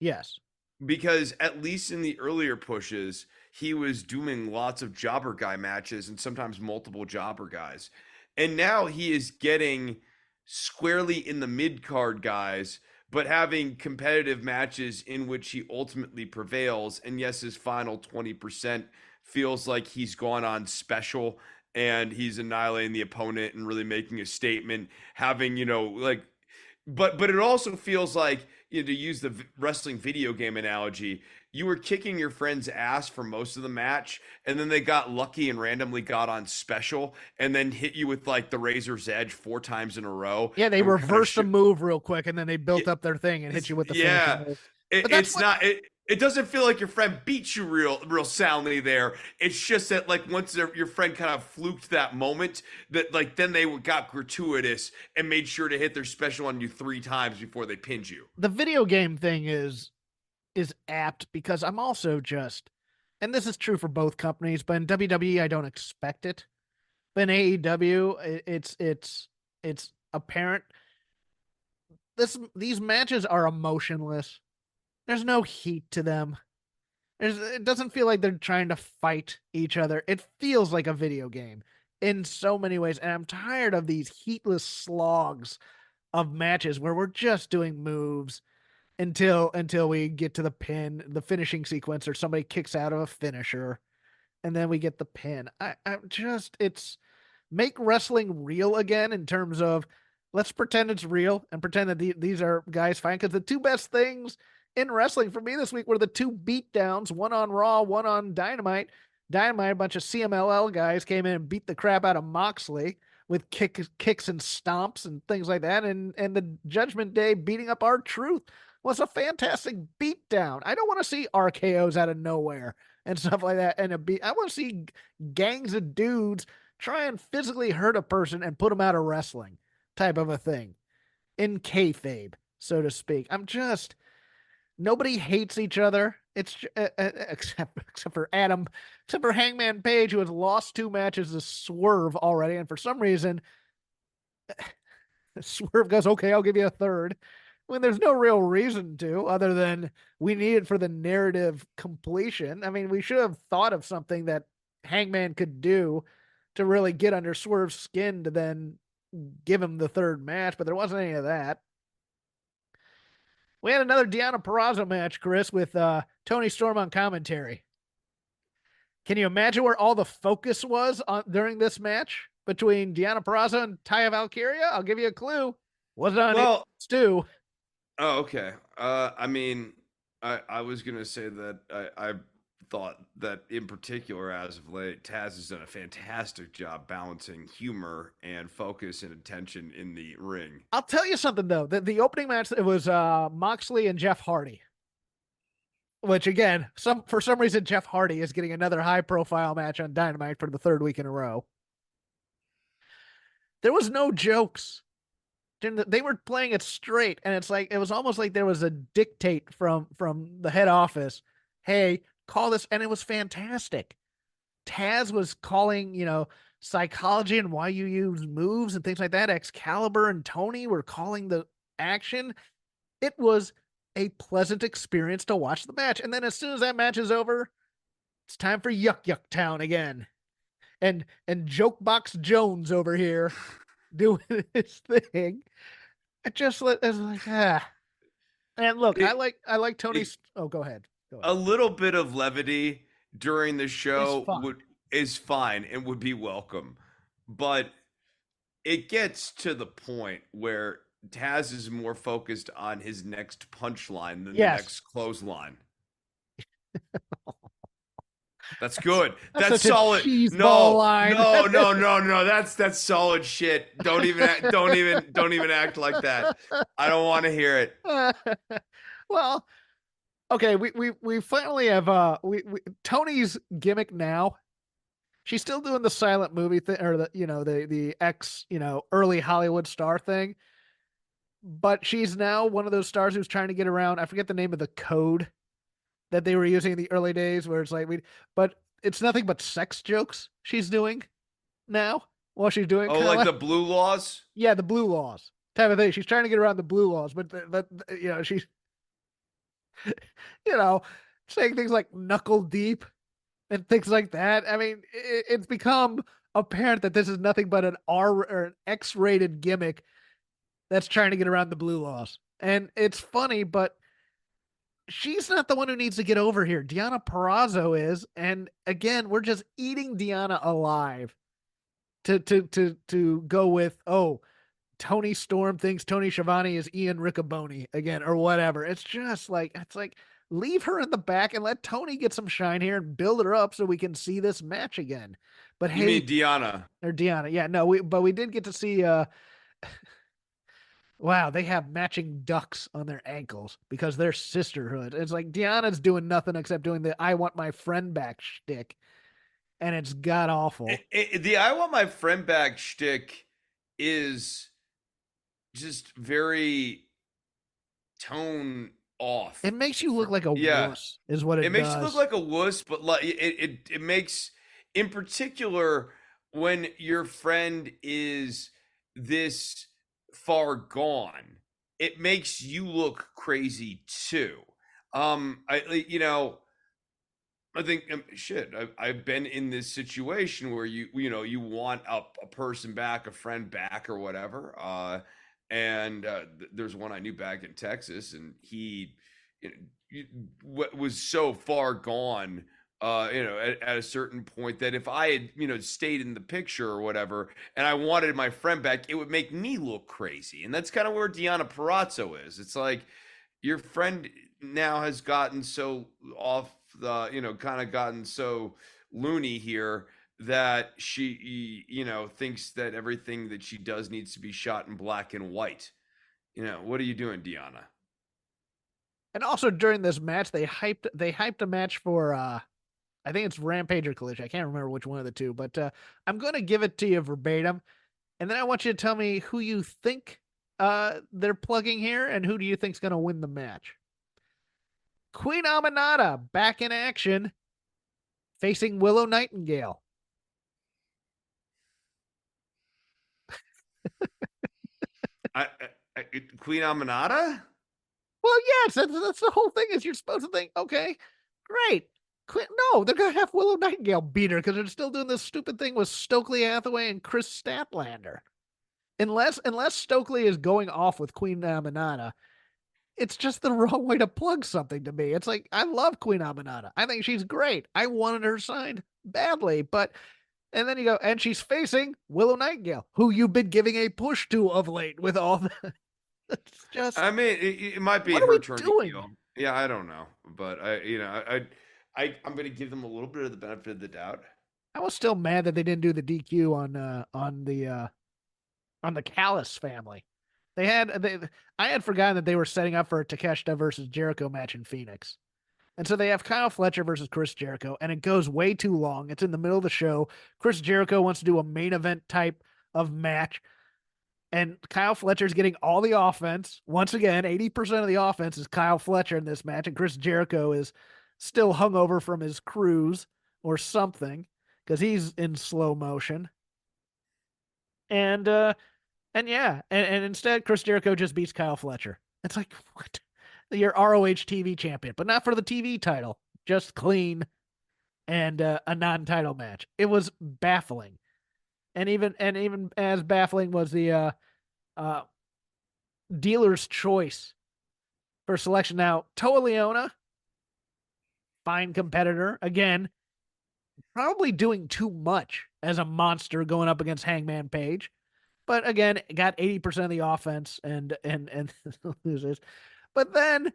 yes. Because at least in the earlier pushes, he was doing lots of jobber guy matches and sometimes multiple jobber guys. And now he is getting squarely in the mid card guys, but having competitive matches in which he ultimately prevails. And yes, his final 20% feels like he's gone on special and he's annihilating the opponent and really making a statement, having, like, but it also feels like, to use the wrestling video game analogy, you were kicking your friend's ass for most of the match, and then they got lucky and randomly got on special, and then hit you with like the razor's edge 4 times in a row. Yeah, they reversed the move real quick, and then they built up their thing and hit you with the finishing move. But that's It doesn't feel like your friend beat you real soundly there. It's just that like once your friend kind of fluked that moment, that like then they got gratuitous and made sure to hit their special on you 3 times before they pinned you. The video game thing is apt because I'm also just, and this is true for both companies, but in WWE I don't expect it. But in AEW, it's apparent. These matches are emotionless. There's no heat to them. It doesn't feel like they're trying to fight each other. It feels like a video game in so many ways. And I'm tired of these heatless slogs of matches where we're just doing moves until we get to the pin, the finishing sequence, or somebody kicks out of a finisher, and then we get the pin. It's make wrestling real again in terms of let's pretend it's real and pretend that these are guys fine. Because the two best things in wrestling for me this week were the 2 beatdowns, one on Raw, one on Dynamite. Dynamite, a bunch of CMLL guys came in and beat the crap out of Moxley with kicks and stomps and things like that. And the Judgment Day beating up R-Truth was a fantastic beatdown. I don't want to see RKOs out of nowhere and stuff like that. And I want to see gangs of dudes try and physically hurt a person and put them out of wrestling type of a thing in kayfabe, so to speak. Nobody hates each other. It's except for Hangman Page, who has lost 2 matches to Swerve already. And for some reason, Swerve goes, okay, I'll give you a third. When there's no real reason to, other than we need it for the narrative completion. I mean, we should have thought of something that Hangman could do to really get under Swerve's skin to then give him the third match, but there wasn't any of that. We had another Deonna Purrazzo match, Chris, with Tony Storm on commentary. Can you imagine where all the focus was on during this match between Deonna Purrazzo and Taya Valkyria? I'll give you a clue. Wasn't on Stu. Oh, okay. I mean, I was gonna say that I thought that in particular, as of late, Taz has done a fantastic job balancing humor and focus and attention in the ring. I'll tell you something though. The opening match, it was Moxley and Jeff Hardy. Which again, for some reason, Jeff Hardy is getting another high profile match on Dynamite for the third week in a row. There was no jokes. They were playing it straight, and it's like it was almost like there was a dictate from the head office. Hey, call this, and it was fantastic. Taz was calling, psychology and why you use moves and things like that. Excalibur and Tony were calling the action. It was a pleasant experience to watch the match. And then as soon as that match is over, it's time for Yuck Yuck Town again. And Jokebox Jones over here doing his thing. I was like, ah. And look, I like Tony's. Go ahead. A little bit of levity during the show is fine and would be welcome. But it gets to the point where Taz is more focused on his next punchline than the next clothesline. That's good. That's solid. No. That's solid shit. Don't even act like that. I don't want to hear it. Well, okay, we finally have Tony's gimmick now. She's still doing the silent movie thing, or the ex early Hollywood star thing. But she's now one of those stars who's trying to get around. I forget the name of the code that they were using in the early days, where it's like but it's nothing but sex jokes she's doing now while she's doing. Oh, like the blue laws? Yeah, the blue laws type of thing. She's trying to get around the blue laws, but she's saying things like knuckle deep and things like that. I mean, it's become apparent that this is nothing but an R or an X-rated gimmick that's trying to get around the blue laws. And it's funny, but she's not the one who needs to get over here. Deonna Purrazzo is. And again, we're just eating Deonna alive to go with, Tony Storm thinks Tony Schiavone is Ian Riccoboni again, or whatever. It's like, leave her in the back and let Tony get some shine here and build her up so we can see this match again. But you mean Deonna. Or Deonna. Yeah, no, we did get to see, wow, they have matching ducks on their ankles because they're sisterhood. It's like Deanna's doing nothing except doing the I want my friend back shtick. And it's god awful. The I want my friend back shtick is just very tone off. It makes you look like a wuss, is what it does. It makes you look like a wuss, but like it makes, in particular, when your friend is this far gone, it makes you look crazy too. I think I've been in this situation where you want a person back, a friend back, or whatever. And there's one I knew back in Texas, and he was so far gone. At a certain point that if I had, stayed in the picture or whatever, and I wanted my friend back, it would make me look crazy. And that's kind of where Deonna Purrazzo is. It's like your friend now has gotten so off the, kind of gotten so loony here that she, thinks that everything that she does needs to be shot in black and white. What are you doing, Deonna? And also during this match, they hyped a match for, I think it's Rampage or Collision. I can't remember which one of the two, but I'm going to give it to you verbatim. And then I want you to tell me who you think they're plugging here and who do you think's going to win the match. Queen Aminata back in action facing Willow Nightingale. Queen Aminata? Well, yes, that's the whole thing is you're supposed to think, okay, great. No, they're going to have Willow Nightingale beat her because they're still doing this stupid thing with Stokely Hathaway and Chris Statlander. Unless Stokely is going off with Queen Aminata, it's just the wrong way to plug something to me. It's like, I love Queen Aminata. I think she's great. I wanted her signed badly, but and then you go, and she's facing Willow Nightingale, who you've been giving a push to of late with all the. It's just, I mean, it might be what are her we turn to doing? heel. Yeah, I don't know, but I'm going to give them a little bit of the benefit of the doubt. I was still mad that they didn't do the DQ on the Callis family. I had forgotten that they were setting up for a Takeshita versus Jericho match in Phoenix. And so they have Kyle Fletcher versus Chris Jericho, and it goes way too long. It's in the middle of the show. Chris Jericho wants to do a main event type of match, and Kyle Fletcher's getting all the offense. Once again, 80% of the offense is Kyle Fletcher in this match, and Chris Jericho is still hungover from his cruise or something because he's in slow motion. And yeah, and instead Chris Jericho just beats Kyle Fletcher. It's like, what? You're ROH TV champion, but not for the TV title. Just clean and a non-title match. It was baffling. And even as baffling was the dealer's choice for selection. Now, Toa Leona, fine competitor. Again, probably doing too much as a monster going up against Hangman Page. But again, got 80% of the offense and loses. But then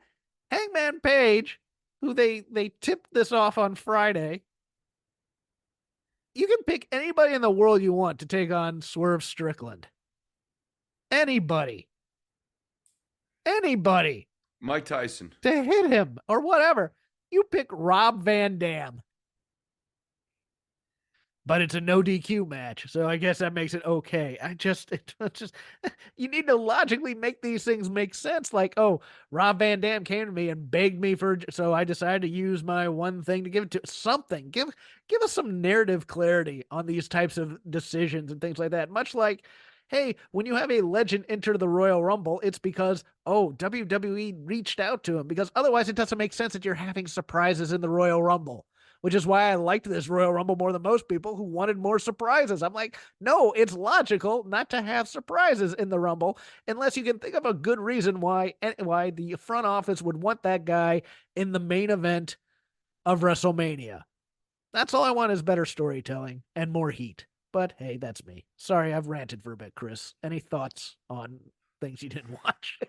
Hangman Page, who they tipped this off on Friday, you can pick anybody in the world you want to take on Swerve Strickland. Anybody. Mike Tyson. To hit him or whatever. You pick Rob Van Dam. But it's a no DQ match, so I guess that makes it okay. You need to logically make these things make sense. Like, oh, Rob Van Dam came to me and begged me so I decided to use my one thing to give it to something. Give us some narrative clarity on these types of decisions and things like that. Much like, hey, when you have a legend enter the Royal Rumble, it's because, oh, WWE reached out to him, because otherwise it doesn't make sense that you're having surprises in the Royal Rumble. Which is why I liked this Royal Rumble more than most people who wanted more surprises. I'm like, no, it's logical not to have surprises in the Rumble unless you can think of a good reason why the front office would want that guy in the main event of WrestleMania. That's all I want, is better storytelling and more heat. But hey, that's me. Sorry, I've ranted for a bit, Chris. Any thoughts on things you didn't watch?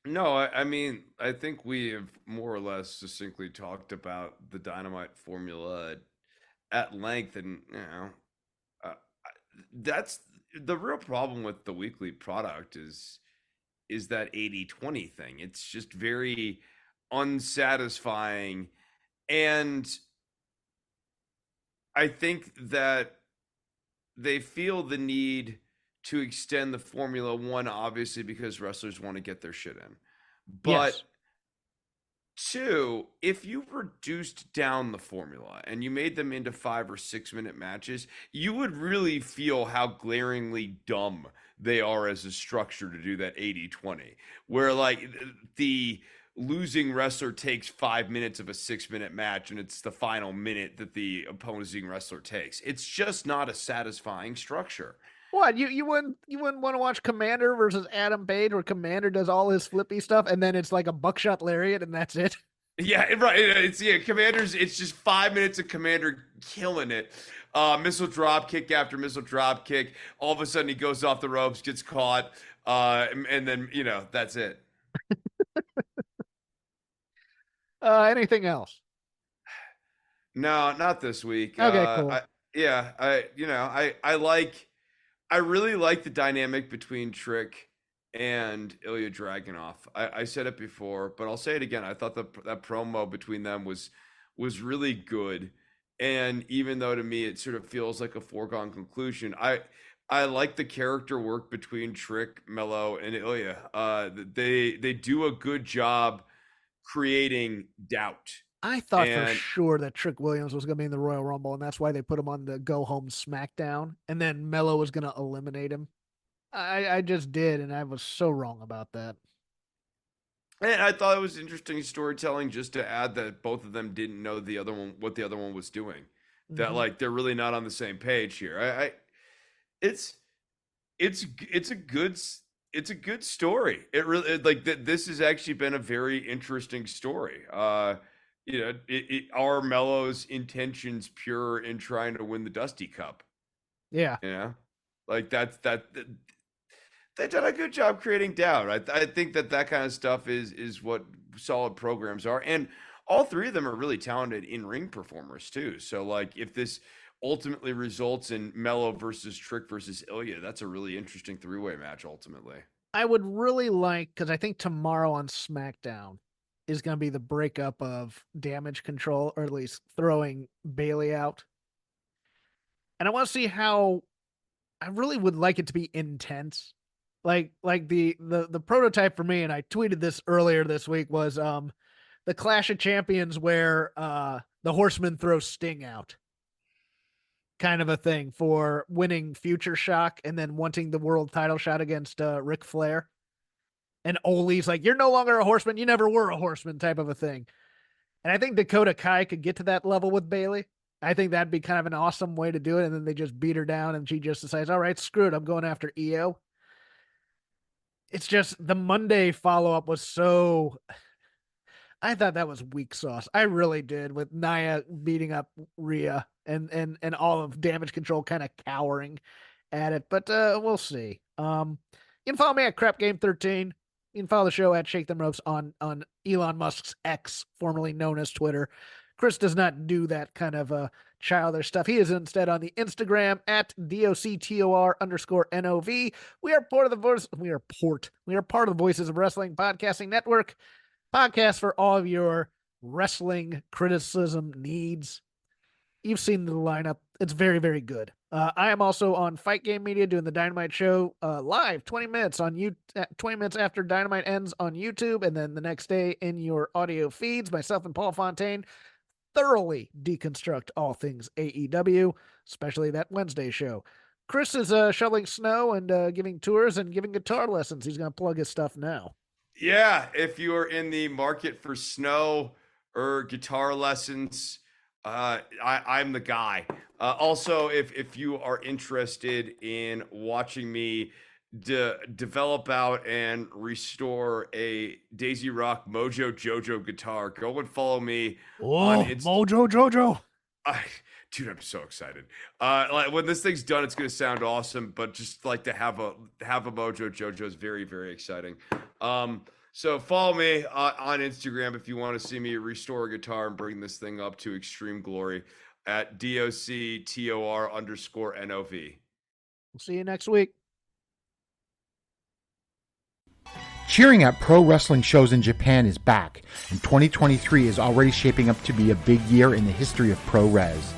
No, I mean, I think we have more or less succinctly talked about the Dynamite formula at length, and that's the real problem with the weekly product is that 80-20 thing. It's just very unsatisfying, and I think that they feel the need to extend the Formula One, obviously, because wrestlers want to get their shit in. But Yes. two, if you reduced down the formula and you made them into 5 or 6 minute matches, you would really feel how glaringly dumb they are as a structure to do that 80-20, where like the losing wrestler takes 5 minutes of a 6 minute match and it's the final minute that the opposing wrestler takes. It's just not a satisfying structure. What, you wouldn't want to watch Commander versus Adam Page, where Commander does all his flippy stuff and then it's like a buckshot lariat and that's it? Yeah, right. It's Commanders. It's just 5 minutes of Commander killing it. Missile drop kick after missile drop kick. All of a sudden he goes off the ropes, gets caught, and then that's it. Anything else? No, not this week. Okay, cool. I really like the dynamic between Trick and Ilya Dragunov. I said it before, but I'll say it again. I thought that promo between them was really good. And even though to me it sort of feels like a foregone conclusion, I like the character work between Trick, Mello, and Ilya. They do a good job creating doubt. I thought for sure that Trick Williams was going to be in the Royal Rumble, and that's why they put him on the Go Home SmackDown, and then Mello was going to eliminate him. I just did, and I was so wrong about that. And I thought it was interesting storytelling just to add that both of them didn't know what the other one was doing. That like they're really not on the same page here. It's a good it's a good story. It really this has actually been a very interesting story. Are Melo's intentions pure in trying to win the Dusty Cup? Yeah. Yeah, like they've done a good job creating doubt. I think that kind of stuff is what solid programs are, and all three of them are really talented in-ring performers too. So like if this ultimately results in Melo versus Trick versus Ilya, that's a really interesting three-way match ultimately. I would really like, because I think tomorrow on SmackDown is going to be the breakup of Damage Control, or at least throwing Bailey out. And I want to see how. I really would like it to be intense. Like the prototype for me, and I tweeted this earlier this week, was the Clash of Champions where the Horsemen throw Sting out. Kind of a thing for winning Future Shock and then wanting the world title shot against Ric Flair. And Ole's like, you're no longer a Horseman. You never were a Horseman, type of a thing. And I think Dakota Kai could get to that level with Bailey. I think that'd be kind of an awesome way to do it. And then they just beat her down and she just decides, all right, screw it. I'm going after EO. It's just the Monday follow-up was so... I thought that was weak sauce. I really did, with Nia beating up Rhea and all of Damage Control kind of cowering at it. But we'll see. You can follow me at CrapGame13. You can follow the show at Shake Them Ropes on Elon Musk's X, formerly known as Twitter. Chris does not do that kind of childish stuff. He is instead on the Instagram at DOCTOR_NOV. We are part of the Voices of Wrestling Podcasting Network. Podcast for all of your wrestling criticism needs. You've seen the lineup. It's very, very good. I am also on Fight Game Media doing the Dynamite show live 20 minutes after Dynamite ends on YouTube, and then the next day in your audio feeds. Myself and Paul Fontaine thoroughly deconstruct all things AEW, especially that Wednesday show. Chris is shoveling snow and giving tours and giving guitar lessons. He's going to plug his stuff now. Yeah, if you're in the market for snow or guitar lessons, I'm the guy. Also, if you are interested in watching me develop out and restore a Daisy Rock Mojo Jojo guitar, go and follow me on Mojo Jojo. Dude, I'm so excited. Like when this thing's done, it's gonna sound awesome. But just like to have a Mojo Jojo is very, very exciting. So follow me on Instagram if you want to see me restore a guitar and bring this thing up to extreme glory at DOCTOR_NOV. We'll see you next week. Cheering at pro wrestling shows in Japan is back, and 2023 is already shaping up to be a big year in the history of pro res.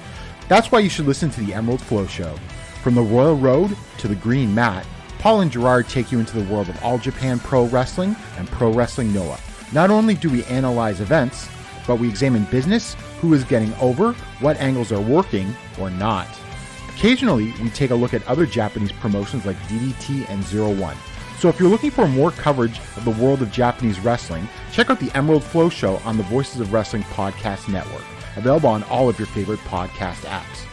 That's why you should listen to the Emerald Flow Show. From the Royal Road to the Green Mat, Paul and Gerard take you into the world of All Japan Pro Wrestling and Pro Wrestling Noah. Not only do we analyze events, but we examine business, who is getting over, what angles are working or not. Occasionally, we take a look at other Japanese promotions like DDT and Zero One. So if you're looking for more coverage of the world of Japanese wrestling, check out the Emerald Flow Show on the Voices of Wrestling Podcast Network, available on all of your favorite podcast apps.